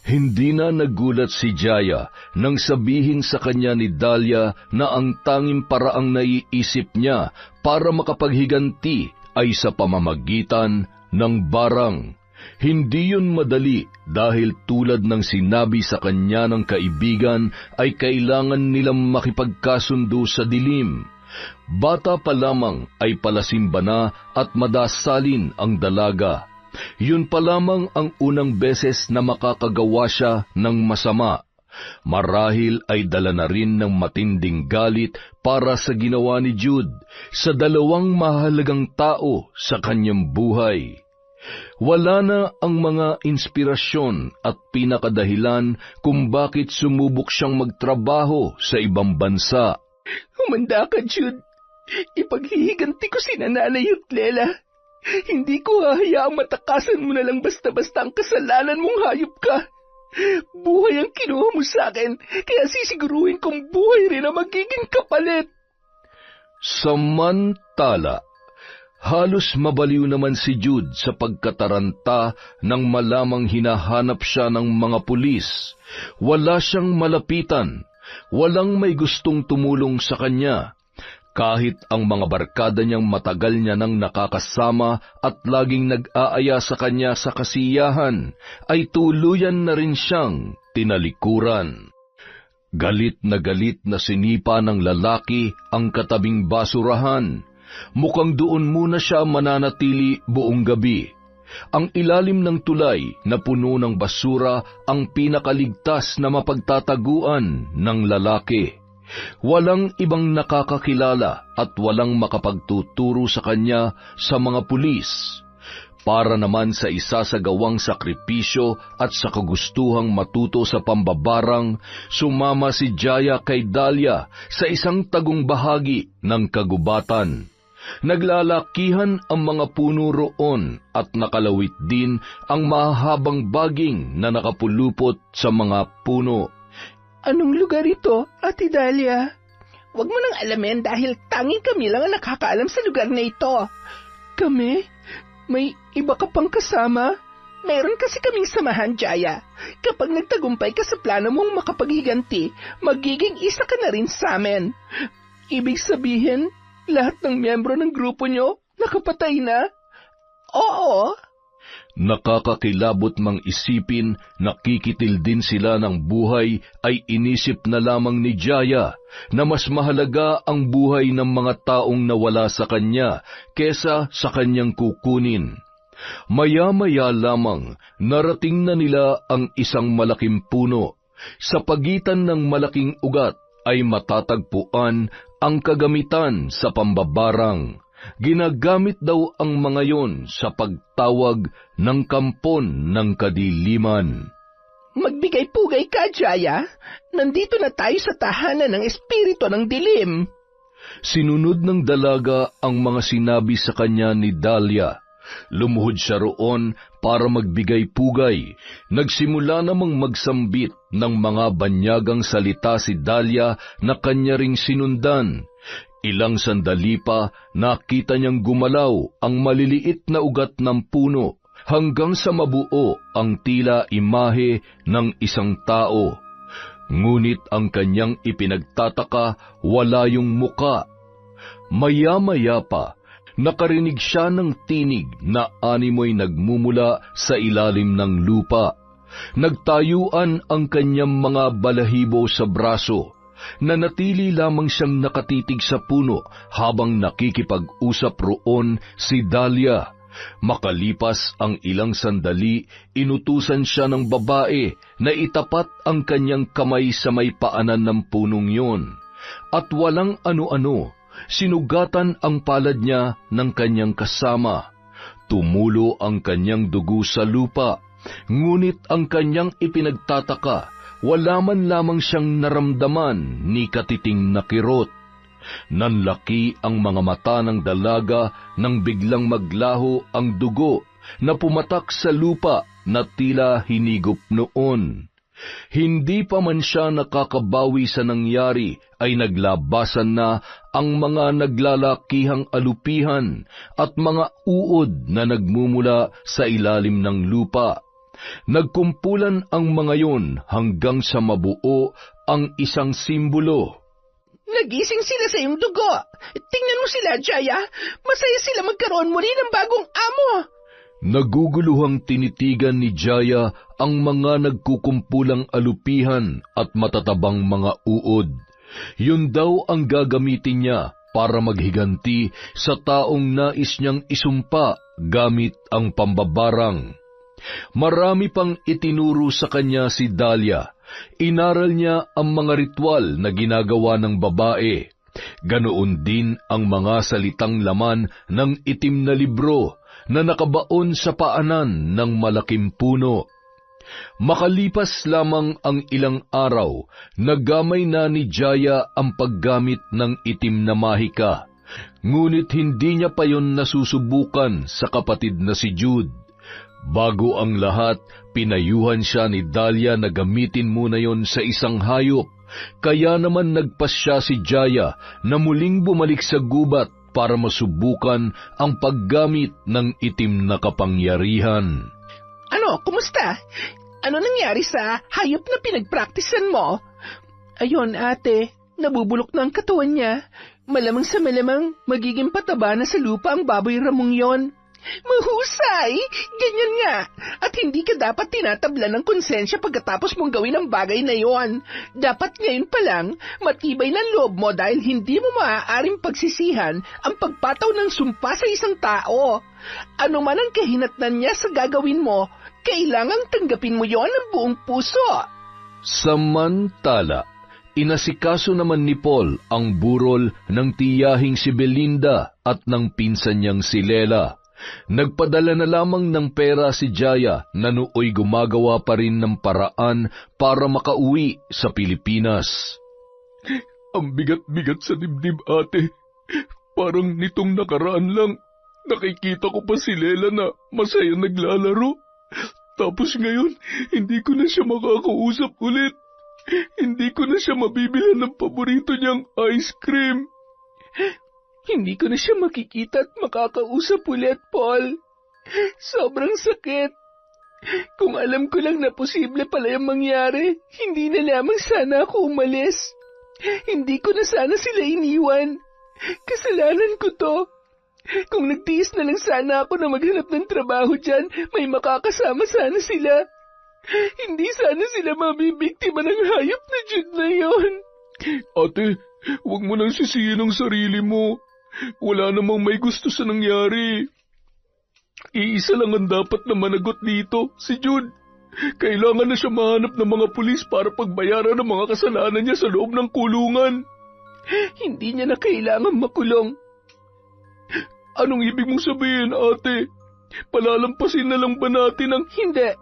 Hindi na nagulat si Jaya nang sabihin sa kanya ni Dahlia na ang tanging paraang naiisip niya para makapaghiganti ay sa pamamagitan ng barang. Hindi yun madali dahil tulad ng sinabi sa kanya ng kaibigan ay kailangan nilang makipagkasundo sa dilim. Bata pa lamang ay palasimba na at madasalin ang dalaga. Yun pa lamang ang unang beses na makakagawa siya ng masama. Marahil ay dala na rin ng matinding galit para sa ginawa ni Jude sa dalawang mahalagang tao sa kanyang buhay. Wala na ang mga inspirasyon at pinakadahilan kung bakit sumubok siyang magtrabaho sa ibang bansa. Humanda ka, Jude. Ipaghihiganti ko si Nanay at Lela. Hindi ko hahayaang matakasan mo na lang basta-basta ang kasalanan mong hayop ka. Buhay ang kinuha mo sa akin, kaya sisiguruhin kong buhay rin ang magiging kapalit. Samantala, halos mabaliw naman si Jude sa pagkataranta nang malamang hinahanap siya ng mga pulis. Wala siyang malapitan, walang may gustong tumulong sa kanya. Kahit ang mga barkada niyang matagal niya nang nakakasama at laging nag-aaya sa kanya sa kasiyahan, ay tuluyan na rin siyang tinalikuran. Galit na sinipa ng lalaki ang katabing basurahan. Mukhang doon muna siya mananatili buong gabi. Ang ilalim ng tulay na puno ng basura ang pinakaligtas na mapagtataguan ng lalaki. Walang ibang nakakakilala at walang makapagtuturo sa kanya sa mga pulis. Para naman sa isasagawang sakripisyo at sa kagustuhang matuto sa pambabarang, sumama si Jaya kay Dahlia sa isang tagong bahagi ng kagubatan. Naglalakihan ang mga puno roon at nakalawit din ang mahahabang baging na nakapulupot sa mga puno. Anong lugar ito, Ate Dahlia? Huwag mo nang alamin dahil tanging kami lang ang nakakaalam sa lugar na ito. Kami? May iba ka pang kasama? Meron kasi kaming samahan, Jaya. Kapag nagtagumpay ka sa plano mong makapaghiganti, magiging isa ka na rin sa amin. Ibig sabihin, lahat ng miyembro ng grupo nyo nakapatay na? Oo. Nakakakilabot mang isipin, nakikitil din sila ng buhay, ay inisip na lamang ni Jaya na mas mahalaga ang buhay ng mga taong nawala sa kanya kesa sa kanyang kukunin. Maya-maya lamang narating na nila ang isang malaking puno. Sa pagitan ng malaking ugat ay matatagpuan ang kagamitan sa pambabarang. Ginagamit daw ang mga yon sa pagtawag ng kampon ng kadiliman. Magbigay-pugay ka, Jaya. Nandito na tayo sa tahanan ng espiritu ng dilim. Sinunod ng dalaga ang mga sinabi sa kanya ni Dahlia. Lumuhod siya roon para magbigay pugay. Nagsimula namang magsambit ng mga banyagang salita si Dahlia na kanya ring sinundan. Ilang sandali pa, nakita niyang gumalaw ang maliliit na ugat ng puno hanggang sa mabuo ang tila imahe ng isang tao. Ngunit ang kanyang ipinagtataka, wala yung muka. Maya-maya pa, nakarinig siya ng tinig na animoy nagmumula sa ilalim ng lupa. Nagtayuan ang kanyang mga balahibo sa braso. Nanatili lamang siyang nakatitig sa puno habang nakikipag-usap roon si Dahlia. Makalipas ang ilang sandali, inutusan siya ng babae na itapat ang kanyang kamay sa may paanan ng punong yun. At walang ano-ano, sinugatan ang palad niya ng kanyang kasama. Tumulo ang kanyang dugo sa lupa, ngunit ang kanyang ipinagtataka, wala man lamang siyang naramdaman ni katiting na kirot. Nanlaki ang mga mata ng dalaga nang biglang maglaho ang dugo na pumatak sa lupa na tila hinigop noon. Hindi pa man siya nakakabawi sa nangyari ay naglabasan na ang mga naglalakihang alupihan at mga uod na nagmumula sa ilalim ng lupa. Nagkumpulan ang mga yon hanggang sa mabuo ang isang simbolo. Nagising sila sa iyong dugo. Tingnan mo sila, Jaya. Masaya sila magkaroon muli ng bagong amo. Naguguluhang tinitigan ni Jaya ang mga nagkukumpulang alupihan at matatabang mga uod. Yun daw ang gagamitin niya para maghiganti sa taong nais niyang isumpa gamit ang pambabarang. Marami pang itinuro sa kanya si Dahlia. Inaral niya ang mga ritual na ginagawa ng babae. Ganoon din ang mga salitang laman ng itim na libro na nakabaon sa paanan ng malaking puno. Makalipas lamang ang ilang araw, nagamay na ni Jaya ang paggamit ng itim na mahika. Ngunit hindi niya pa yon nasusubukan sa kapatid na si Jude. Bago ang lahat, pinayuhan siya ni Dahlia na gamitin muna yon sa isang hayop. Kaya naman nagpasya si Jaya na muling bumalik sa gubat para masubukan ang paggamit ng itim na kapangyarihan. Ano, kumusta? Ano nangyari sa hayop na pinagpraktisan mo? Ayon, ate, nabubulok na ang katawan niya. Malamang sa malamang magiging pataba na sa lupa ang baboy ramong yon. Mahusay! Ganyan nga. At hindi ka dapat tinatabla ng konsensya pagkatapos mong gawin ang bagay na yon. Dapat ngayon pa lang, matibay ng loob mo dahil hindi mo maaaring pagsisihan ang pagpataw ng sumpa sa isang tao. Ano man ang kahinatnan niya sa gagawin mo, kailangang tanggapin mo yon ng buong puso. Samantala, inasikaso naman ni Paul ang burol ng tiyahing si Belinda at ng pinsan niyang si Lela. Nagpadala na lamang ng pera si Jaya na nooy gumagawa pa rin ng paraan para makauwi sa Pilipinas. Ang bigat-bigat sa dibdib, ate. Parang nitong nakaraan lang, nakikita ko pa si Lela na masaya naglalaro. Tapos ngayon, hindi ko na siya makakausap ulit. Hindi ko na siya mabibilhan ng paborito niyang ice cream. Hindi ko na siya makikita at makakausap ulit, Paul. Sobrang sakit. Kung alam ko lang na posible pala yung mangyari, hindi na lamang sana ako umalis. Hindi ko na sana sila iniwan. Kasalanan ko to. Kung nagtiis na lang sana ako na maghanap ng trabaho dyan, may makakasama sana sila. Hindi sana sila mabibiktima ng hayop na Jude na yon. Ate, huwag mo nang sisihin ang sarili mo. Wala namang may gusto sa nangyari. Iisa lang ang dapat na managot dito, si Jude. Kailangan na siya mahanap ng mga pulis para pagbayaran ng mga kasalanan niya sa loob ng kulungan. Hindi niya na kailangan makulong. Anong ibig mong sabihin, ate? Palalampasin na lang ba natin ang... Hindi.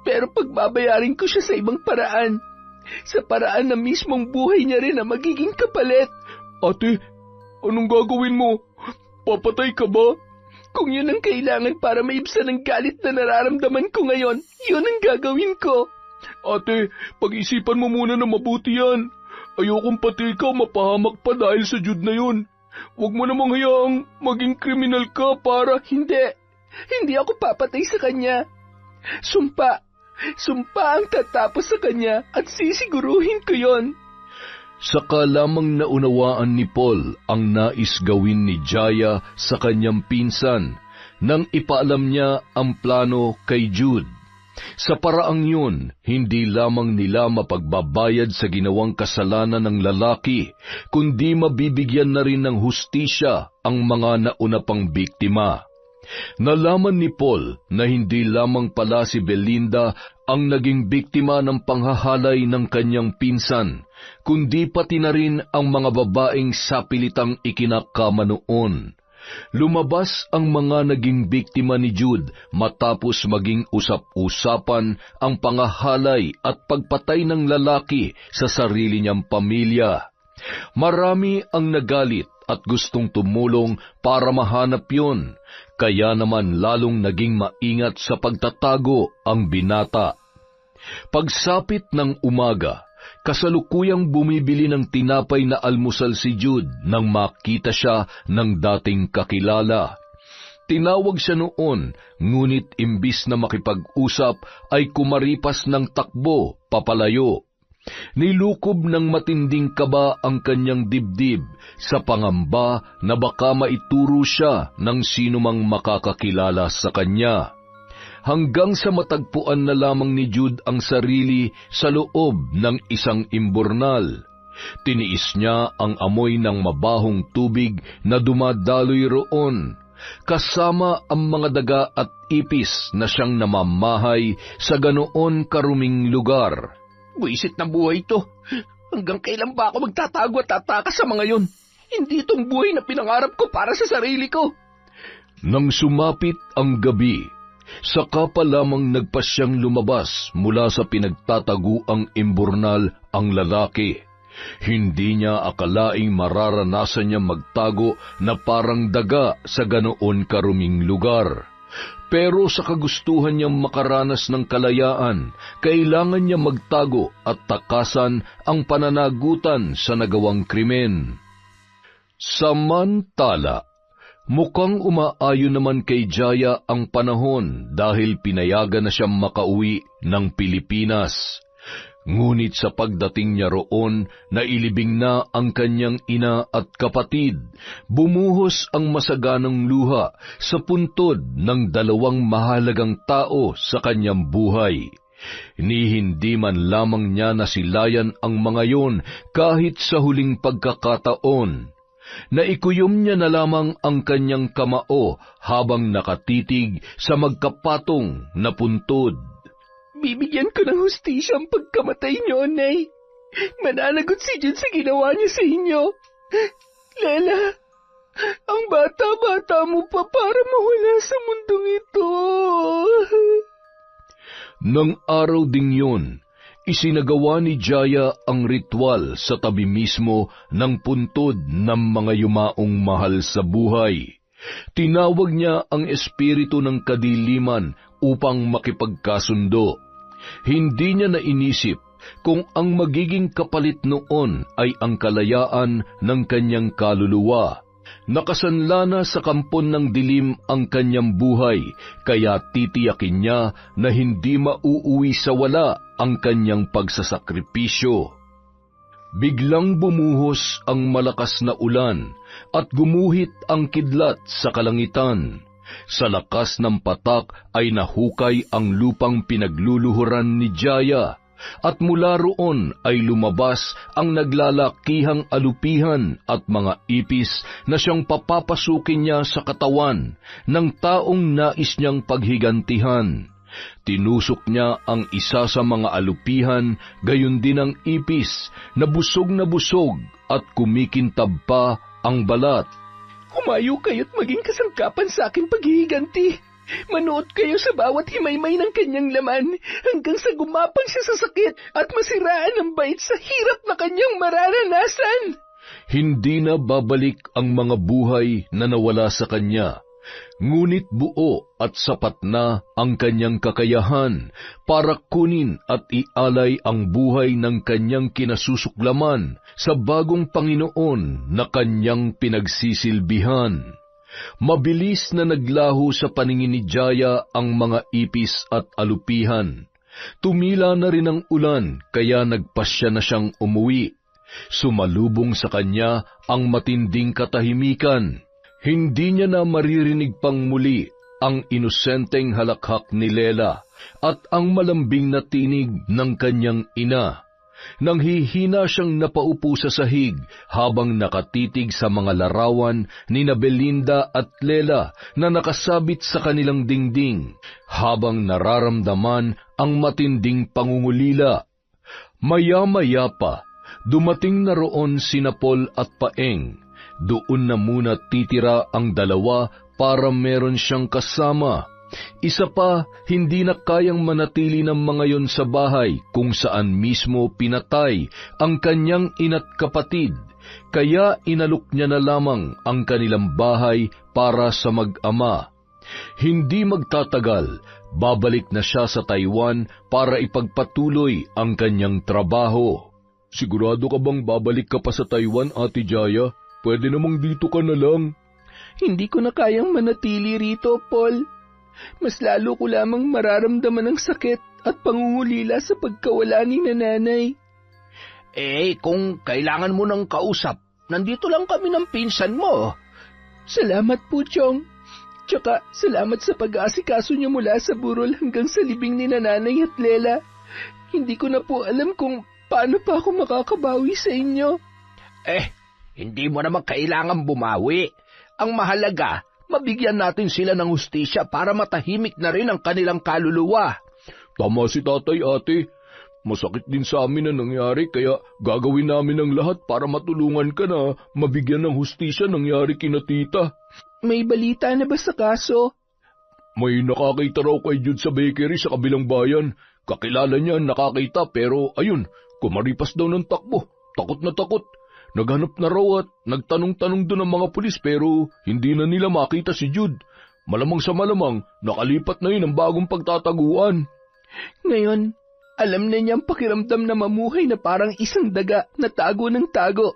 Pero pagbabayarin ko siya sa ibang paraan. Sa paraan na mismong buhay niya rin na magiging kapalit. Ate, anong gagawin mo? Papatay ka ba? Kung yun ang kailangan para maibsan ang galit na nararamdaman ko ngayon, yun ang gagawin ko. Ate, pag-isipan mo muna na mabuti yan. Ayokong pati ikaw mapahamak pa dahil sa Jude na yun. Huwag mo namang hayaang maging kriminal ka para... Hindi ako papatay sa kanya. Sumpa ang tatapos sa kanya at sisiguruhin ko yon. Saka lamang naunawaan ni Paul ang nais gawin ni Jaya sa kanyang pinsan nang ipaalam niya ang plano kay Jude. Sa paraang yun, hindi lamang nila mapagbabayad sa ginawang kasalanan ng lalaki, kundi mabibigyan na rin ng hustisya ang mga nauna pang biktima. Nalaman ni Paul na hindi lamang pala si Belinda ang naging biktima ng panghahalay ng kanyang pinsan, kundi pati na rin ang mga babaeng sapilitang ikinakama noon. Lumabas ang mga naging biktima ni Jude matapos maging usap-usapan ang pangahalay at pagpatay ng lalaki sa sarili niyang pamilya. Marami ang nagalit at gustong tumulong para mahanap yon, kaya naman lalong naging maingat sa pagtatago ang binata. Pagsapit ng umaga, kasalukuyang bumibili ng tinapay na almusal si Jude nang makita siya ng dating kakilala. Tinawag siya noon, ngunit imbis na makipag-usap ay kumaripas ng takbo papalayo. Nilukob ng matinding kaba ang kanyang dibdib sa pangamba na baka maituro siya ng sinumang makakakilala sa kanya. Hanggang sa matagpuan na lamang ni Jude ang sarili sa loob ng isang imburnal. Tiniis niya ang amoy ng mabahong tubig na dumadaloy roon, kasama ang mga daga at ipis na siyang namamahay sa ganoon karuming lugar. Buisit na buhay to. Hanggang kailan ba ako magtatago at tatakas sa mga yon? Hindi itong buhay na pinangarap ko para sa sarili ko. Nang sumapit ang gabi, saka pa lamang nagpasyang lumabas mula sa pinagtataguang imburnal ang lalaki. Hindi niya akalaing mararanasan niya magtago na parang daga sa ganoon karuming lugar. Pero sa kagustuhan niyang makaranas ng kalayaan, kailangan niya magtago at takasan ang pananagutan sa nagawang krimen. Samantala, mukhang umaayon naman kay Jaya ang panahon dahil pinayagan na siyang makauwi ng Pilipinas. Ngunit sa pagdating niya roon, nailibing na ang kanyang ina at kapatid. Bumuhos ang masaganang luha sa puntod ng dalawang mahalagang tao sa kanyang buhay. Ni hindi man lamang niya nasilayan ang mga yon kahit sa huling pagkakataon. Naikuyom niya na lamang ang kanyang kamao habang nakatitig sa magkapatong na puntod. Bibigyan ko ng hustisya ang pagkamatay niyo, Nay. Mananagot si Jude sa ginawa niya sa inyo. Lela, ang bata-bata mo pa para mawala sa mundong ito. Nang araw ding yun, isinagawa ni Jaya ang ritual sa tabi mismo ng puntod ng mga yumaong mahal sa buhay. Tinawag niya ang espiritu ng kadiliman upang makipagkasundo. Hindi niya nainisip kung ang magiging kapalit noon ay ang kalayaan ng kanyang kaluluwa. Nakasanla na sa kampon ng dilim ang kanyang buhay, kaya titiyakin niya na hindi mauuwi sa wala ang kanyang pagsasakripisyo. Biglang bumuhos ang malakas na ulan at gumuhit ang kidlat sa kalangitan. Sa lakas ng patak ay nahukay ang lupang pinagluluhuran ni Jaya, at mula roon ay lumabas ang naglalakihang alupihan at mga ipis na siyang papapasukin niya sa katawan ng taong nais niyang paghigantihan. Tinusok niya ang isa sa mga alupihan, gayon din ang ipis na busog at kumikintab pa ang balat. Humayo kayo't maging kasangkapan sa aking paghihiganti. Manood kayo sa bawat himaymay ng kanyang laman hanggang sa gumapang siya sa sakit at masiraan ng bait sa hirap na kanyang mararanasan. Hindi na babalik ang mga buhay na nawala sa kanya. Ngunit buo at sapat na ang kanyang kakayahan para kunin at ialay ang buhay ng kanyang kinasusuklaman sa bagong Panginoon na kanyang pinagsisilbihan. Mabilis na naglaho sa paningin ni Jaya ang mga ipis at alupihan. Tumila na rin ang ulan, kaya nagpasya na siyang umuwi. Sumalubong sa kanya ang matinding katahimikan. Hindi niya na maririnig pang muli ang inosenteng halakhak ni Lela at ang malambing na tinig ng kanyang ina. Nanghihina siyang napaupo sa sahig habang nakatitig sa mga larawan ni Belinda at Lela na nakasabit sa kanilang dingding, habang nararamdaman ang matinding pangungulila. Maya-maya pa, dumating na roon sina Paul at Paeng. Doon na muna titira ang dalawa para meron siyang kasama. Isa pa, hindi na kayang manatili ng mga yon sa bahay kung saan mismo pinatay ang kanyang ina't kapatid, kaya inalok niya na lamang ang kanilang bahay para sa mag-ama. Hindi magtatagal, babalik na siya sa Taiwan para ipagpatuloy ang kanyang trabaho. Sigurado ka bang babalik ka pa sa Taiwan, Ate Jaya? Pwede namang dito ka na lang. Hindi ko na kayang manatili rito, Paul. Mas lalo ko lamang mararamdaman ang sakit at pangungulila sa pagkawala ni nanay. Kung kailangan mo ng kausap, nandito lang kami ng pinsan mo. Salamat po, Chong. Tsaka salamat sa pag-aasikaso niyo mula sa burol hanggang sa libing ni nanay at Lela. Hindi ko na po alam kung paano pa ako makakabawi sa inyo. Hindi mo naman kailangan bumawi. Ang mahalaga, mabigyan natin sila ng hustisya para matahimik na rin ang kanilang kaluluwa. Tama si tatay, ate. Masakit din sa amin na nangyari, kaya gagawin namin ang lahat para matulungan ka na mabigyan ng hustisya nangyari kina tita. May balita na ba sa kaso? May nakakita raw kay Jude sa bakery sa kabilang bayan. Kakilala niya nakakita pero ayun, kumaripas daw ng takbo. Takot na takot. Naghanap na raw at nagtanong-tanong doon ang mga pulis pero hindi na nila makita si Jude. Malamang sa malamang, nakalipat na yun ang bagong pagtataguan. Ngayon, alam na niyang pakiramdam na mamuhay na parang isang daga na tago ng tago.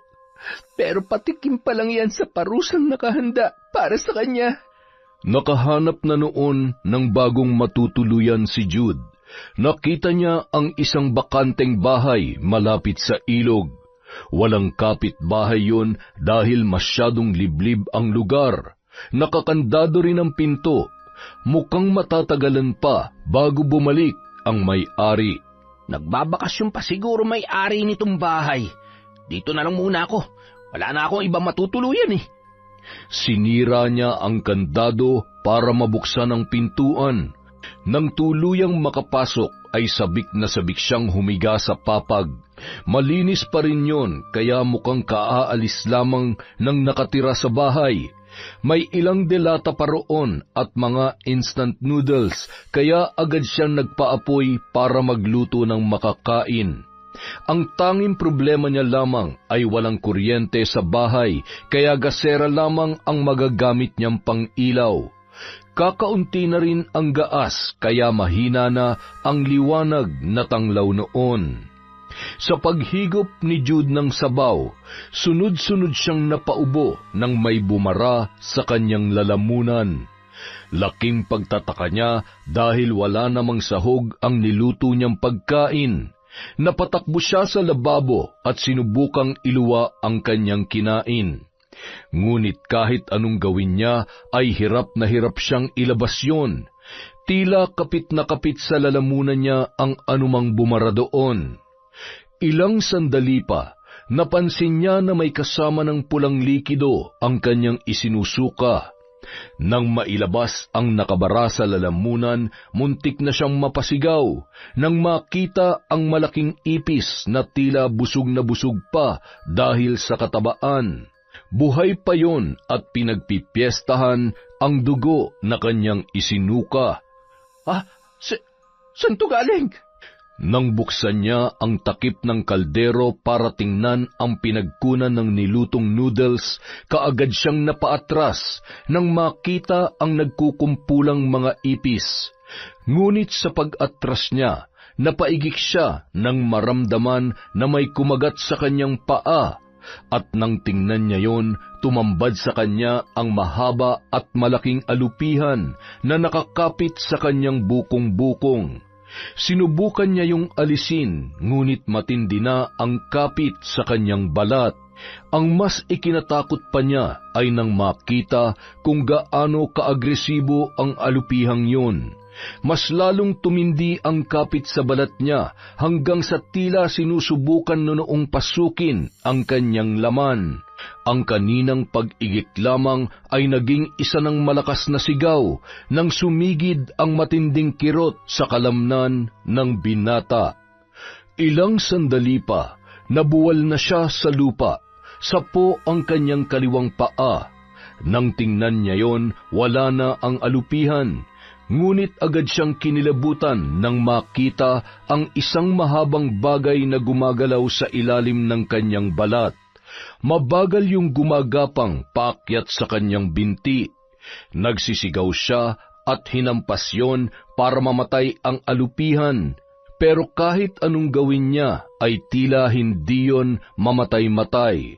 Pero patikim pa lang yan sa parusang nakahanda para sa kanya. Nakahanap na noon ng bagong matutuluyan si Jude. Nakita niya ang isang bakanteng bahay malapit sa ilog. Walang kapitbahay yun dahil masyadong liblib ang lugar. Nakakandado rin ang pinto. Mukhang matatagalan pa bago bumalik ang may-ari. Nagbabakasyon pa siguro may-ari nitong bahay. Dito na lang muna ako. Wala na akong ibang matutuluyan eh. Sinira niya ang kandado para mabuksan ang pintuan. Nang tuluyang makapasok ay sabik na sabik siyang humiga sa papag. Malinis pa rin yun, kaya mukhang kaaalis lamang ng nakatira sa bahay. May ilang delata pa roon at mga instant noodles, kaya agad siyang nagpaapoy para magluto ng makakain. Ang tanging problema niya lamang ay walang kuryente sa bahay, kaya gasera lamang ang magagamit niyang pang-ilaw. Kakaunti na rin ang gaas, kaya mahina na ang liwanag na tanglaw noon. Sa paghigop ni Jude ng sabaw, sunod-sunod siyang napaubo nang may bumara sa kanyang lalamunan. Laking pagtataka niya dahil wala namang sahog ang niluto niyang pagkain. Napatakbo siya sa lababo at sinubukang iluwa ang kanyang kinain. Ngunit kahit anong gawin niya ay hirap na hirap siyang ilabas yun. Tila kapit na kapit sa lalamunan niya ang anumang bumara doon. Ilang sandali pa, napansin niya na may kasama ng pulang likido ang kanyang isinusuka. Nang mailabas ang nakabara sa lalamunan, muntik na siyang mapasigaw nang makita ang malaking ipis na tila busog na busog pa dahil sa katabaan. Buhay pa yon at pinagpipiestahan ang dugo na kanyang isinuka. Saan to galing? Nang buksan niya ang takip ng kaldero para tingnan ang pinagkunan ng nilutong noodles, kaagad siyang napaatras nang makita ang nagkukumpulang mga ipis. Ngunit sa pag-atras niya, napaigik siya nang maramdaman na may kumagat sa kanyang paa, at nang tingnan niya yon, tumambad sa kanya ang mahaba at malaking alupihan na nakakapit sa kanyang bukong-bukong. Sinubukan niya yung alisin, ngunit matindi na ang kapit sa kanyang balat. Ang mas ikinatakot pa niya ay nang makita kung gaano kaagresibo ang alupihang yun. Mas lalong tumindi ang kapit sa balat niya hanggang sa tila sinusubukan noong pasukin ang kanyang laman. Ang kaninang pag-igik lamang ay naging isa ng malakas na sigaw nang sumigid ang matinding kirot sa kalamnan ng binata. Ilang sandali pa, nabuwal na siya sa lupa, sapo ang kanyang kaliwang paa. Nang tingnan niya yon, wala na ang alupihan. Ngunit agad siyang kinilabutan nang makita ang isang mahabang bagay na gumagalaw sa ilalim ng kanyang balat. Mabagal yung gumagapang paakyat sa kanyang binti. Nagsisigaw siya at hinampas yon para mamatay ang alupihan. Pero kahit anong gawin niya ay tila hindi yon mamatay-matay.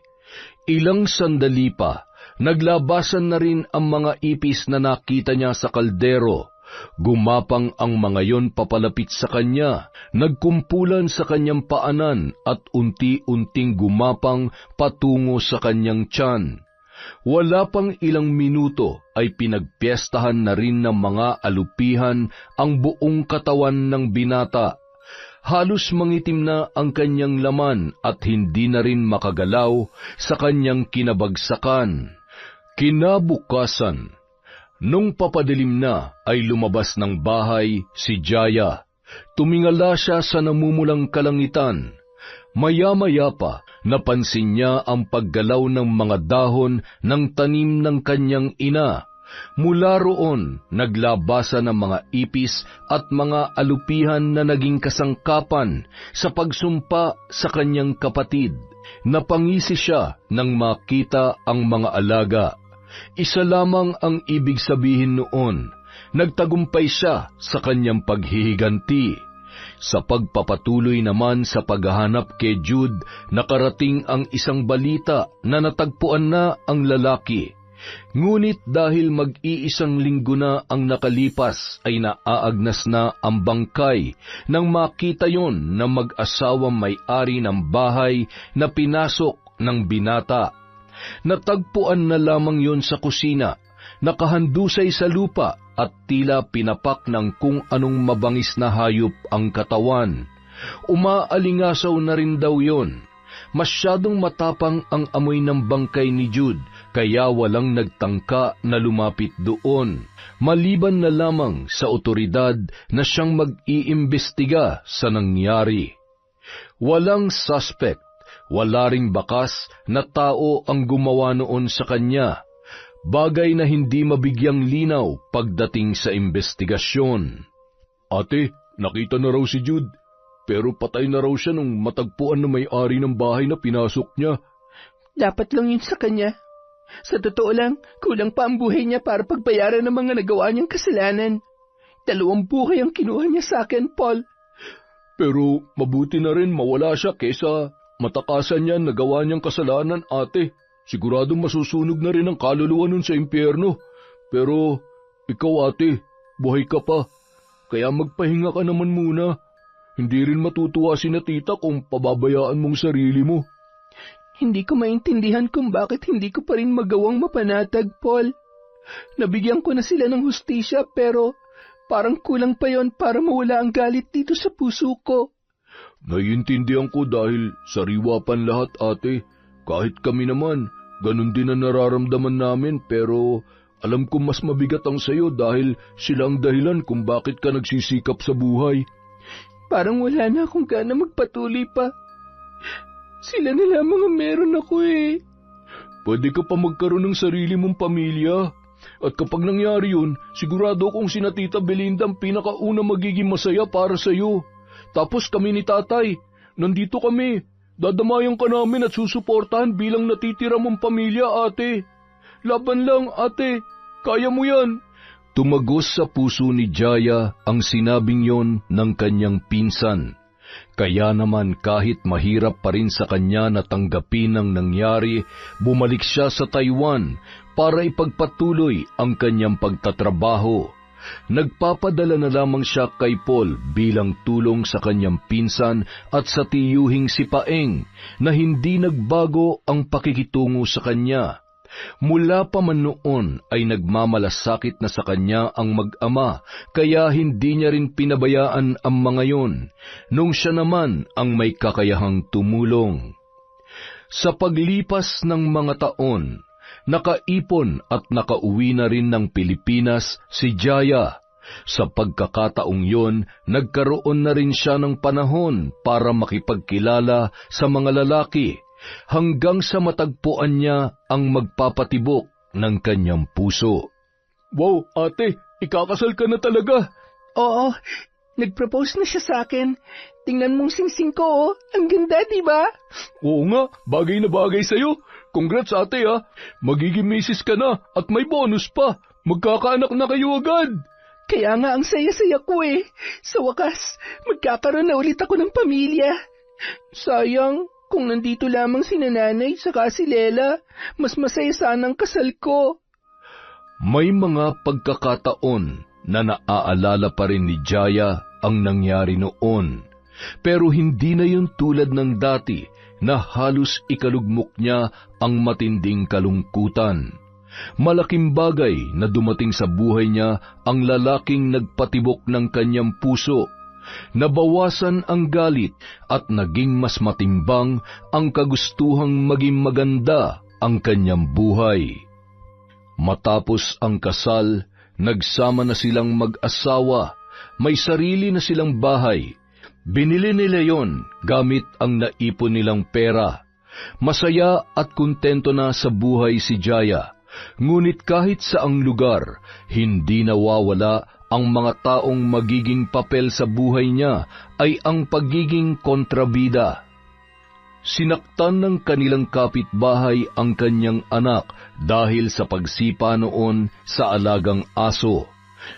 Ilang sandali pa, naglabasan na rin ang mga ipis na nakita niya sa kaldero. Gumapang ang mga yon papalapit sa kanya, nagkumpulan sa kanyang paanan at unti-unting gumapang patungo sa kanyang tiyan. Wala pang ilang minuto ay pinagpiestahan na rin ng mga alupihan ang buong katawan ng binata. Halos mangitim na ang kanyang laman at hindi na rin makagalaw sa kanyang kinabagsakan. Kinabukasan, nung papadilim na ay lumabas ng bahay si Jaya. Tumingala siya sa namumulang kalangitan. Maya-maya pa, napansin niya ang paggalaw ng mga dahon ng tanim ng kanyang ina. Mula roon, naglabasan ng mga ipis at mga alupihan na naging kasangkapan sa pagsumpa sa kanyang kapatid. Napangisi siya nang makita ang mga alaga. Isa lamang ang ibig sabihin noon, nagtagumpay siya sa kanyang paghihiganti. Sa pagpapatuloy naman sa paghahanap kay Jude, nakarating ang isang balita na natagpuan na ang lalaki. Ngunit dahil mag-iisang linggo na ang nakalipas, ay naaagnas na ang bangkay nang makita yon ng mag-asawang may-ari ng bahay na pinasok ng binata. Natagpuan na lamang yon sa kusina, nakahandusay sa lupa at tila pinapak ng kung anong mabangis na hayop ang katawan. Umaalingasaw na rin daw yon. Masyadong matapang ang amoy ng bangkay ni Jude, kaya walang nagtangka na lumapit doon, maliban na lamang sa otoridad na siyang mag-iimbestiga sa nangyari. Walang suspect. Wala ring bakas na tao ang gumawa noon sa kanya, bagay na hindi mabigyang linaw pagdating sa investigasyon. Ate, nakita na raw si Jude, pero patay na raw siya nung matagpuan na may-ari ng bahay na pinasok niya. Dapat lang yun sa kanya. Sa totoo lang, kulang pa ang buhay niya para pagbayaran ng mga nagawa niyang kasalanan. 2 buhay ang kinuha niya sa akin, Paul. Pero mabuti na rin mawala siya kesa matakasan niya nagawa niyang kasalanan, ate. Siguradong masusunog na rin ang kaluluwa nun sa impyerno. Pero ikaw, ate, buhay ka pa. Kaya magpahinga ka naman muna. Hindi rin matutuwa si na tita kung pababayaan mong sarili mo. Hindi ko maintindihan kung bakit hindi ko pa rin magawang mapanatag, Paul. Nabigyan ko na sila ng hustisya pero parang kulang pa yon para mawala ang galit dito sa puso ko. Naiintindihan ko dahil sariwa pan lahat, ate. Kahit kami naman, ganun din ang nararamdaman namin, pero alam ko mas mabigat ang sayo dahil sila ang dahilan kung bakit ka nagsisikap sa buhay. Parang wala na akong gana magpatuloy pa. Sila na lamang ang meron ako eh. Pwede ka pa magkaroon ng sarili mong pamilya. At kapag nangyari yun, sigurado kong sina Tita Belinda ang pinakauna magiging masaya para sa'yo. Tapos kami ni tatay, nandito kami. Dadamayan ka namin at susuportahan bilang natitira mong pamilya, ate. Laban lang, ate. Kaya mo yan. Tumagos sa puso ni Jaya ang sinabing yon ng kanyang pinsan. Kaya naman kahit mahirap pa rin sa kanya na tanggapin ang nangyari, bumalik siya sa Taiwan para ipagpatuloy ang kanyang pagtatrabaho. Nagpapadala na lamang siya kay Paul bilang tulong sa kanyang pinsan at sa tiyuhing si Paeng na hindi nagbago ang pakikitungo sa kanya. Mula pa man noon ay nagmamalasakit na sa kanya ang mag-ama, kaya hindi niya rin pinabayaan ang mga yon, nung siya naman ang may kakayahang tumulong. Sa paglipas ng mga taon, nakaipon at nakauwi na rin ng Pilipinas si Jaya. Sa pagkakataong yon, nagkaroon na rin siya ng panahon para makipagkilala sa mga lalaki, hanggang sa matagpuan niya ang magpapatibok ng kanyang puso. Wow, ate, ikakasal ka na talaga. Oo, nag-propose na siya sa akin. Tingnan mong singsing ko, oh. Ang ganda, di ba? Oo nga, bagay na bagay sa'yo. Congrats, ate, ha. Magiging misis ka na at may bonus pa. Magkakaanak na kayo agad. Kaya nga ang saya-saya ko eh. Sa wakas, magkakaroon na ulit ako ng pamilya. Sayang, kung nandito lamang si nanay saka si Lela, mas masaya sanang kasal ko. May mga pagkakataon na naaalala pa rin ni Jaya ang nangyari noon. Pero hindi na yun tulad ng dati na halos ikalugmok niya ang matinding kalungkutan. Malaking bagay na dumating sa buhay niya ang lalaking nagpatibok ng kanyang puso. Nabawasan ang galit at naging mas matimbang ang kagustuhang maging maganda ang kanyang buhay. Matapos ang kasal, nagsama na silang mag-asawa, may sarili na silang bahay. Binili nila yon gamit ang naipon nilang pera. Masaya at kontento na sa buhay si Jaya, ngunit kahit saang lugar, hindi nawawala ang mga taong magiging papel sa buhay niya ay ang pagiging kontrabida. Sinaktan ng kanilang kapitbahay ang kanyang anak dahil sa pagsipa noon sa alagang aso.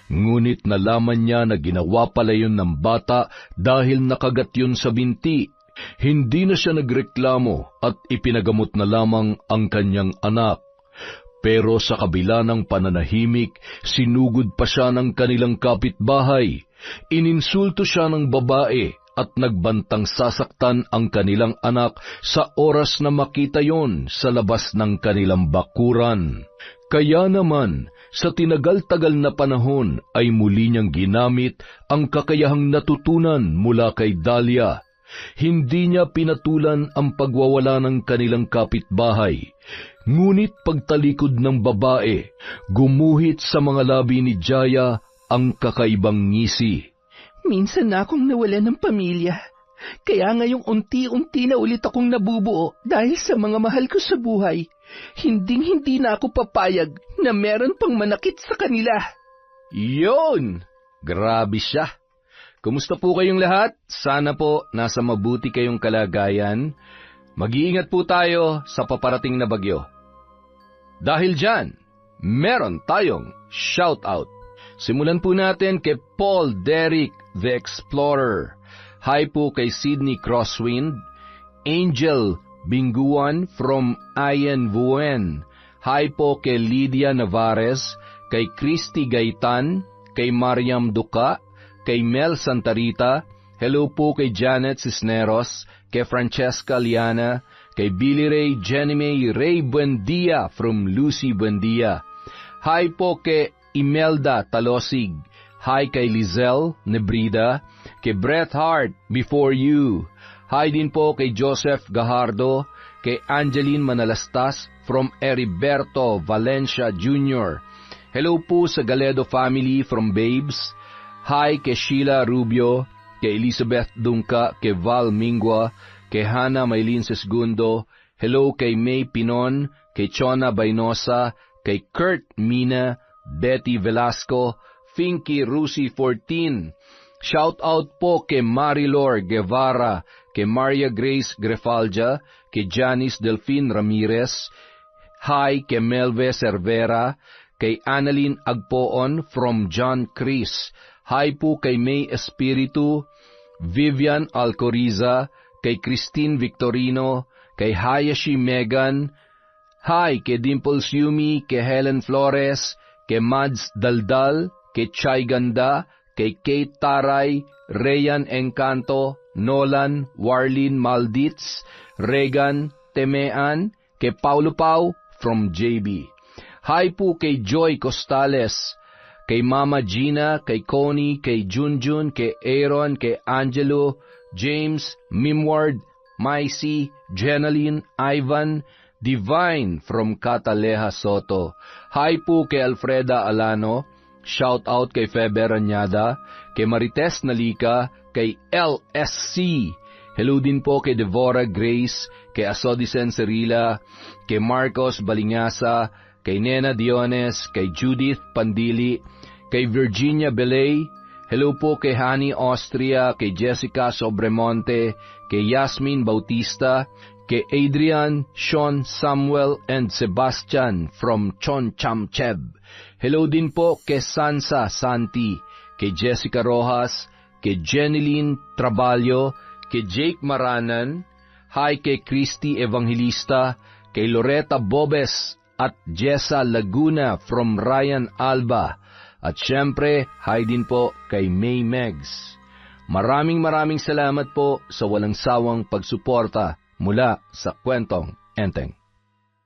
Ngunit nalaman niya na ginawa pala yun ng bata dahil nakagat yun sa binti. Hindi na siya nagreklamo at ipinagamot na lamang ang kanyang anak. Pero sa kabila ng pananahimik, sinugod pa siya ng kanilang kapitbahay. Ininsulto siya ng babae at nagbantang sasaktan ang kanilang anak sa oras na makita yon sa labas ng kanilang bakuran. Kaya naman, sa tinagal-tagal na panahon ay muli niyang ginamit ang kakayahang natutunan mula kay Dahlia. Hindi niya pinatulan ang pagwawala ng kanilang kapitbahay. Ngunit pagtalikod ng babae, gumuhit sa mga labi ni Jaya ang kakaibang ngisi. Minsan na akong nawalan ng pamilya. Kaya ngayong unti-unti na ulit akong nabubuo dahil sa mga mahal ko sa buhay. Hinding-hindi na ako papayag na meron pang manakit sa kanila. Yun! Grabe siya. Kumusta po kayong lahat? Sana po nasa mabuti kayong kalagayan. Mag-iingat po tayo sa paparating na bagyo. Dahil dyan, meron tayong shoutout. Simulan po natin kay Paul Derrick, the Explorer. Hi po kay Sydney Crosswind. Angel Binguan from Ayan Vuen. Hi po kay Lydia Navarez, kay Christy Gaitan, kay Mariam Duca, kay Mel Santarita. Hello po kay Janet Cisneros, kay Francesca Liana, kay Billy Ray Jenny Ray Buendia from Lucy Buendia. Hi po kay Imelda Talosig. Hi kay Lizelle Nebrida, kay Bret Hart Before You. Hi din po kay Joseph Gajardo, kay Angeline Manalastas from Heriberto Valencia Jr. Hello po sa Galedo family from Babes. Hi kay Sheila Rubio, kay Elizabeth Dunca, kay Val Mingua, kay Hannah Maylin Sesgundo. Hello kay May Pinon, kay Chona Bainosa, kay Kurt Mina, Betty Velasco, Finky Rusi 14. Shout out po kay Marilor Guevara, kay Maria Grace Grefalja, kay Janice Delfin Ramirez. Hi kay Melve Cervera, kay Annalyn Agpoon from John Chris. Hi po kay May Espiritu, Vivian Alcoriza, kay Christine Victorino, kay Hayashi Megan. Hi kay Dimples Yumi, kay Helen Flores, kay Mads Daldal, kay Chay Ganda, kay Kate Taray, Rayan Encanto, Nolan, Warlin Malditz, Regan Temean, kay Paulo Pau from JB. Hi po kay Joy Costales, kay Mama Gina, kay Connie, kay Junjun, kay Aaron, kay Angelo, James, Mimward, Maisy, Jenaline, Ivan, Divine from Cataleja Soto. Hi po kay Alfreda Alano, shout out kay Feber Anyada, kay Marites Nalika, kay LSC. Hello din po kay Devora Grace, kay Asodicen Cerila, kay Marcos Balingasa, kay Nena Diones, kay Judith Pandili, kay Virginia Belay. Hello po kay Hani Austria, kay Jessica Sobremonte, kay Yasmin Bautista, kay Adrian, Sean, Samuel, and Sebastian from Chonchamcheb. Hello din po kay Sansa Santi, kay Jessica Rojas, kay Jeneline Traballo, kay Jake Maranan. Hi kay Christy Evangelista, kay Loretta Bobes, at Jessa Laguna from Ryan Alba. At syempre, hi din po kay May Megs. Maraming salamat po sa walang sawang pagsuporta mula sa Kwentong Enteng.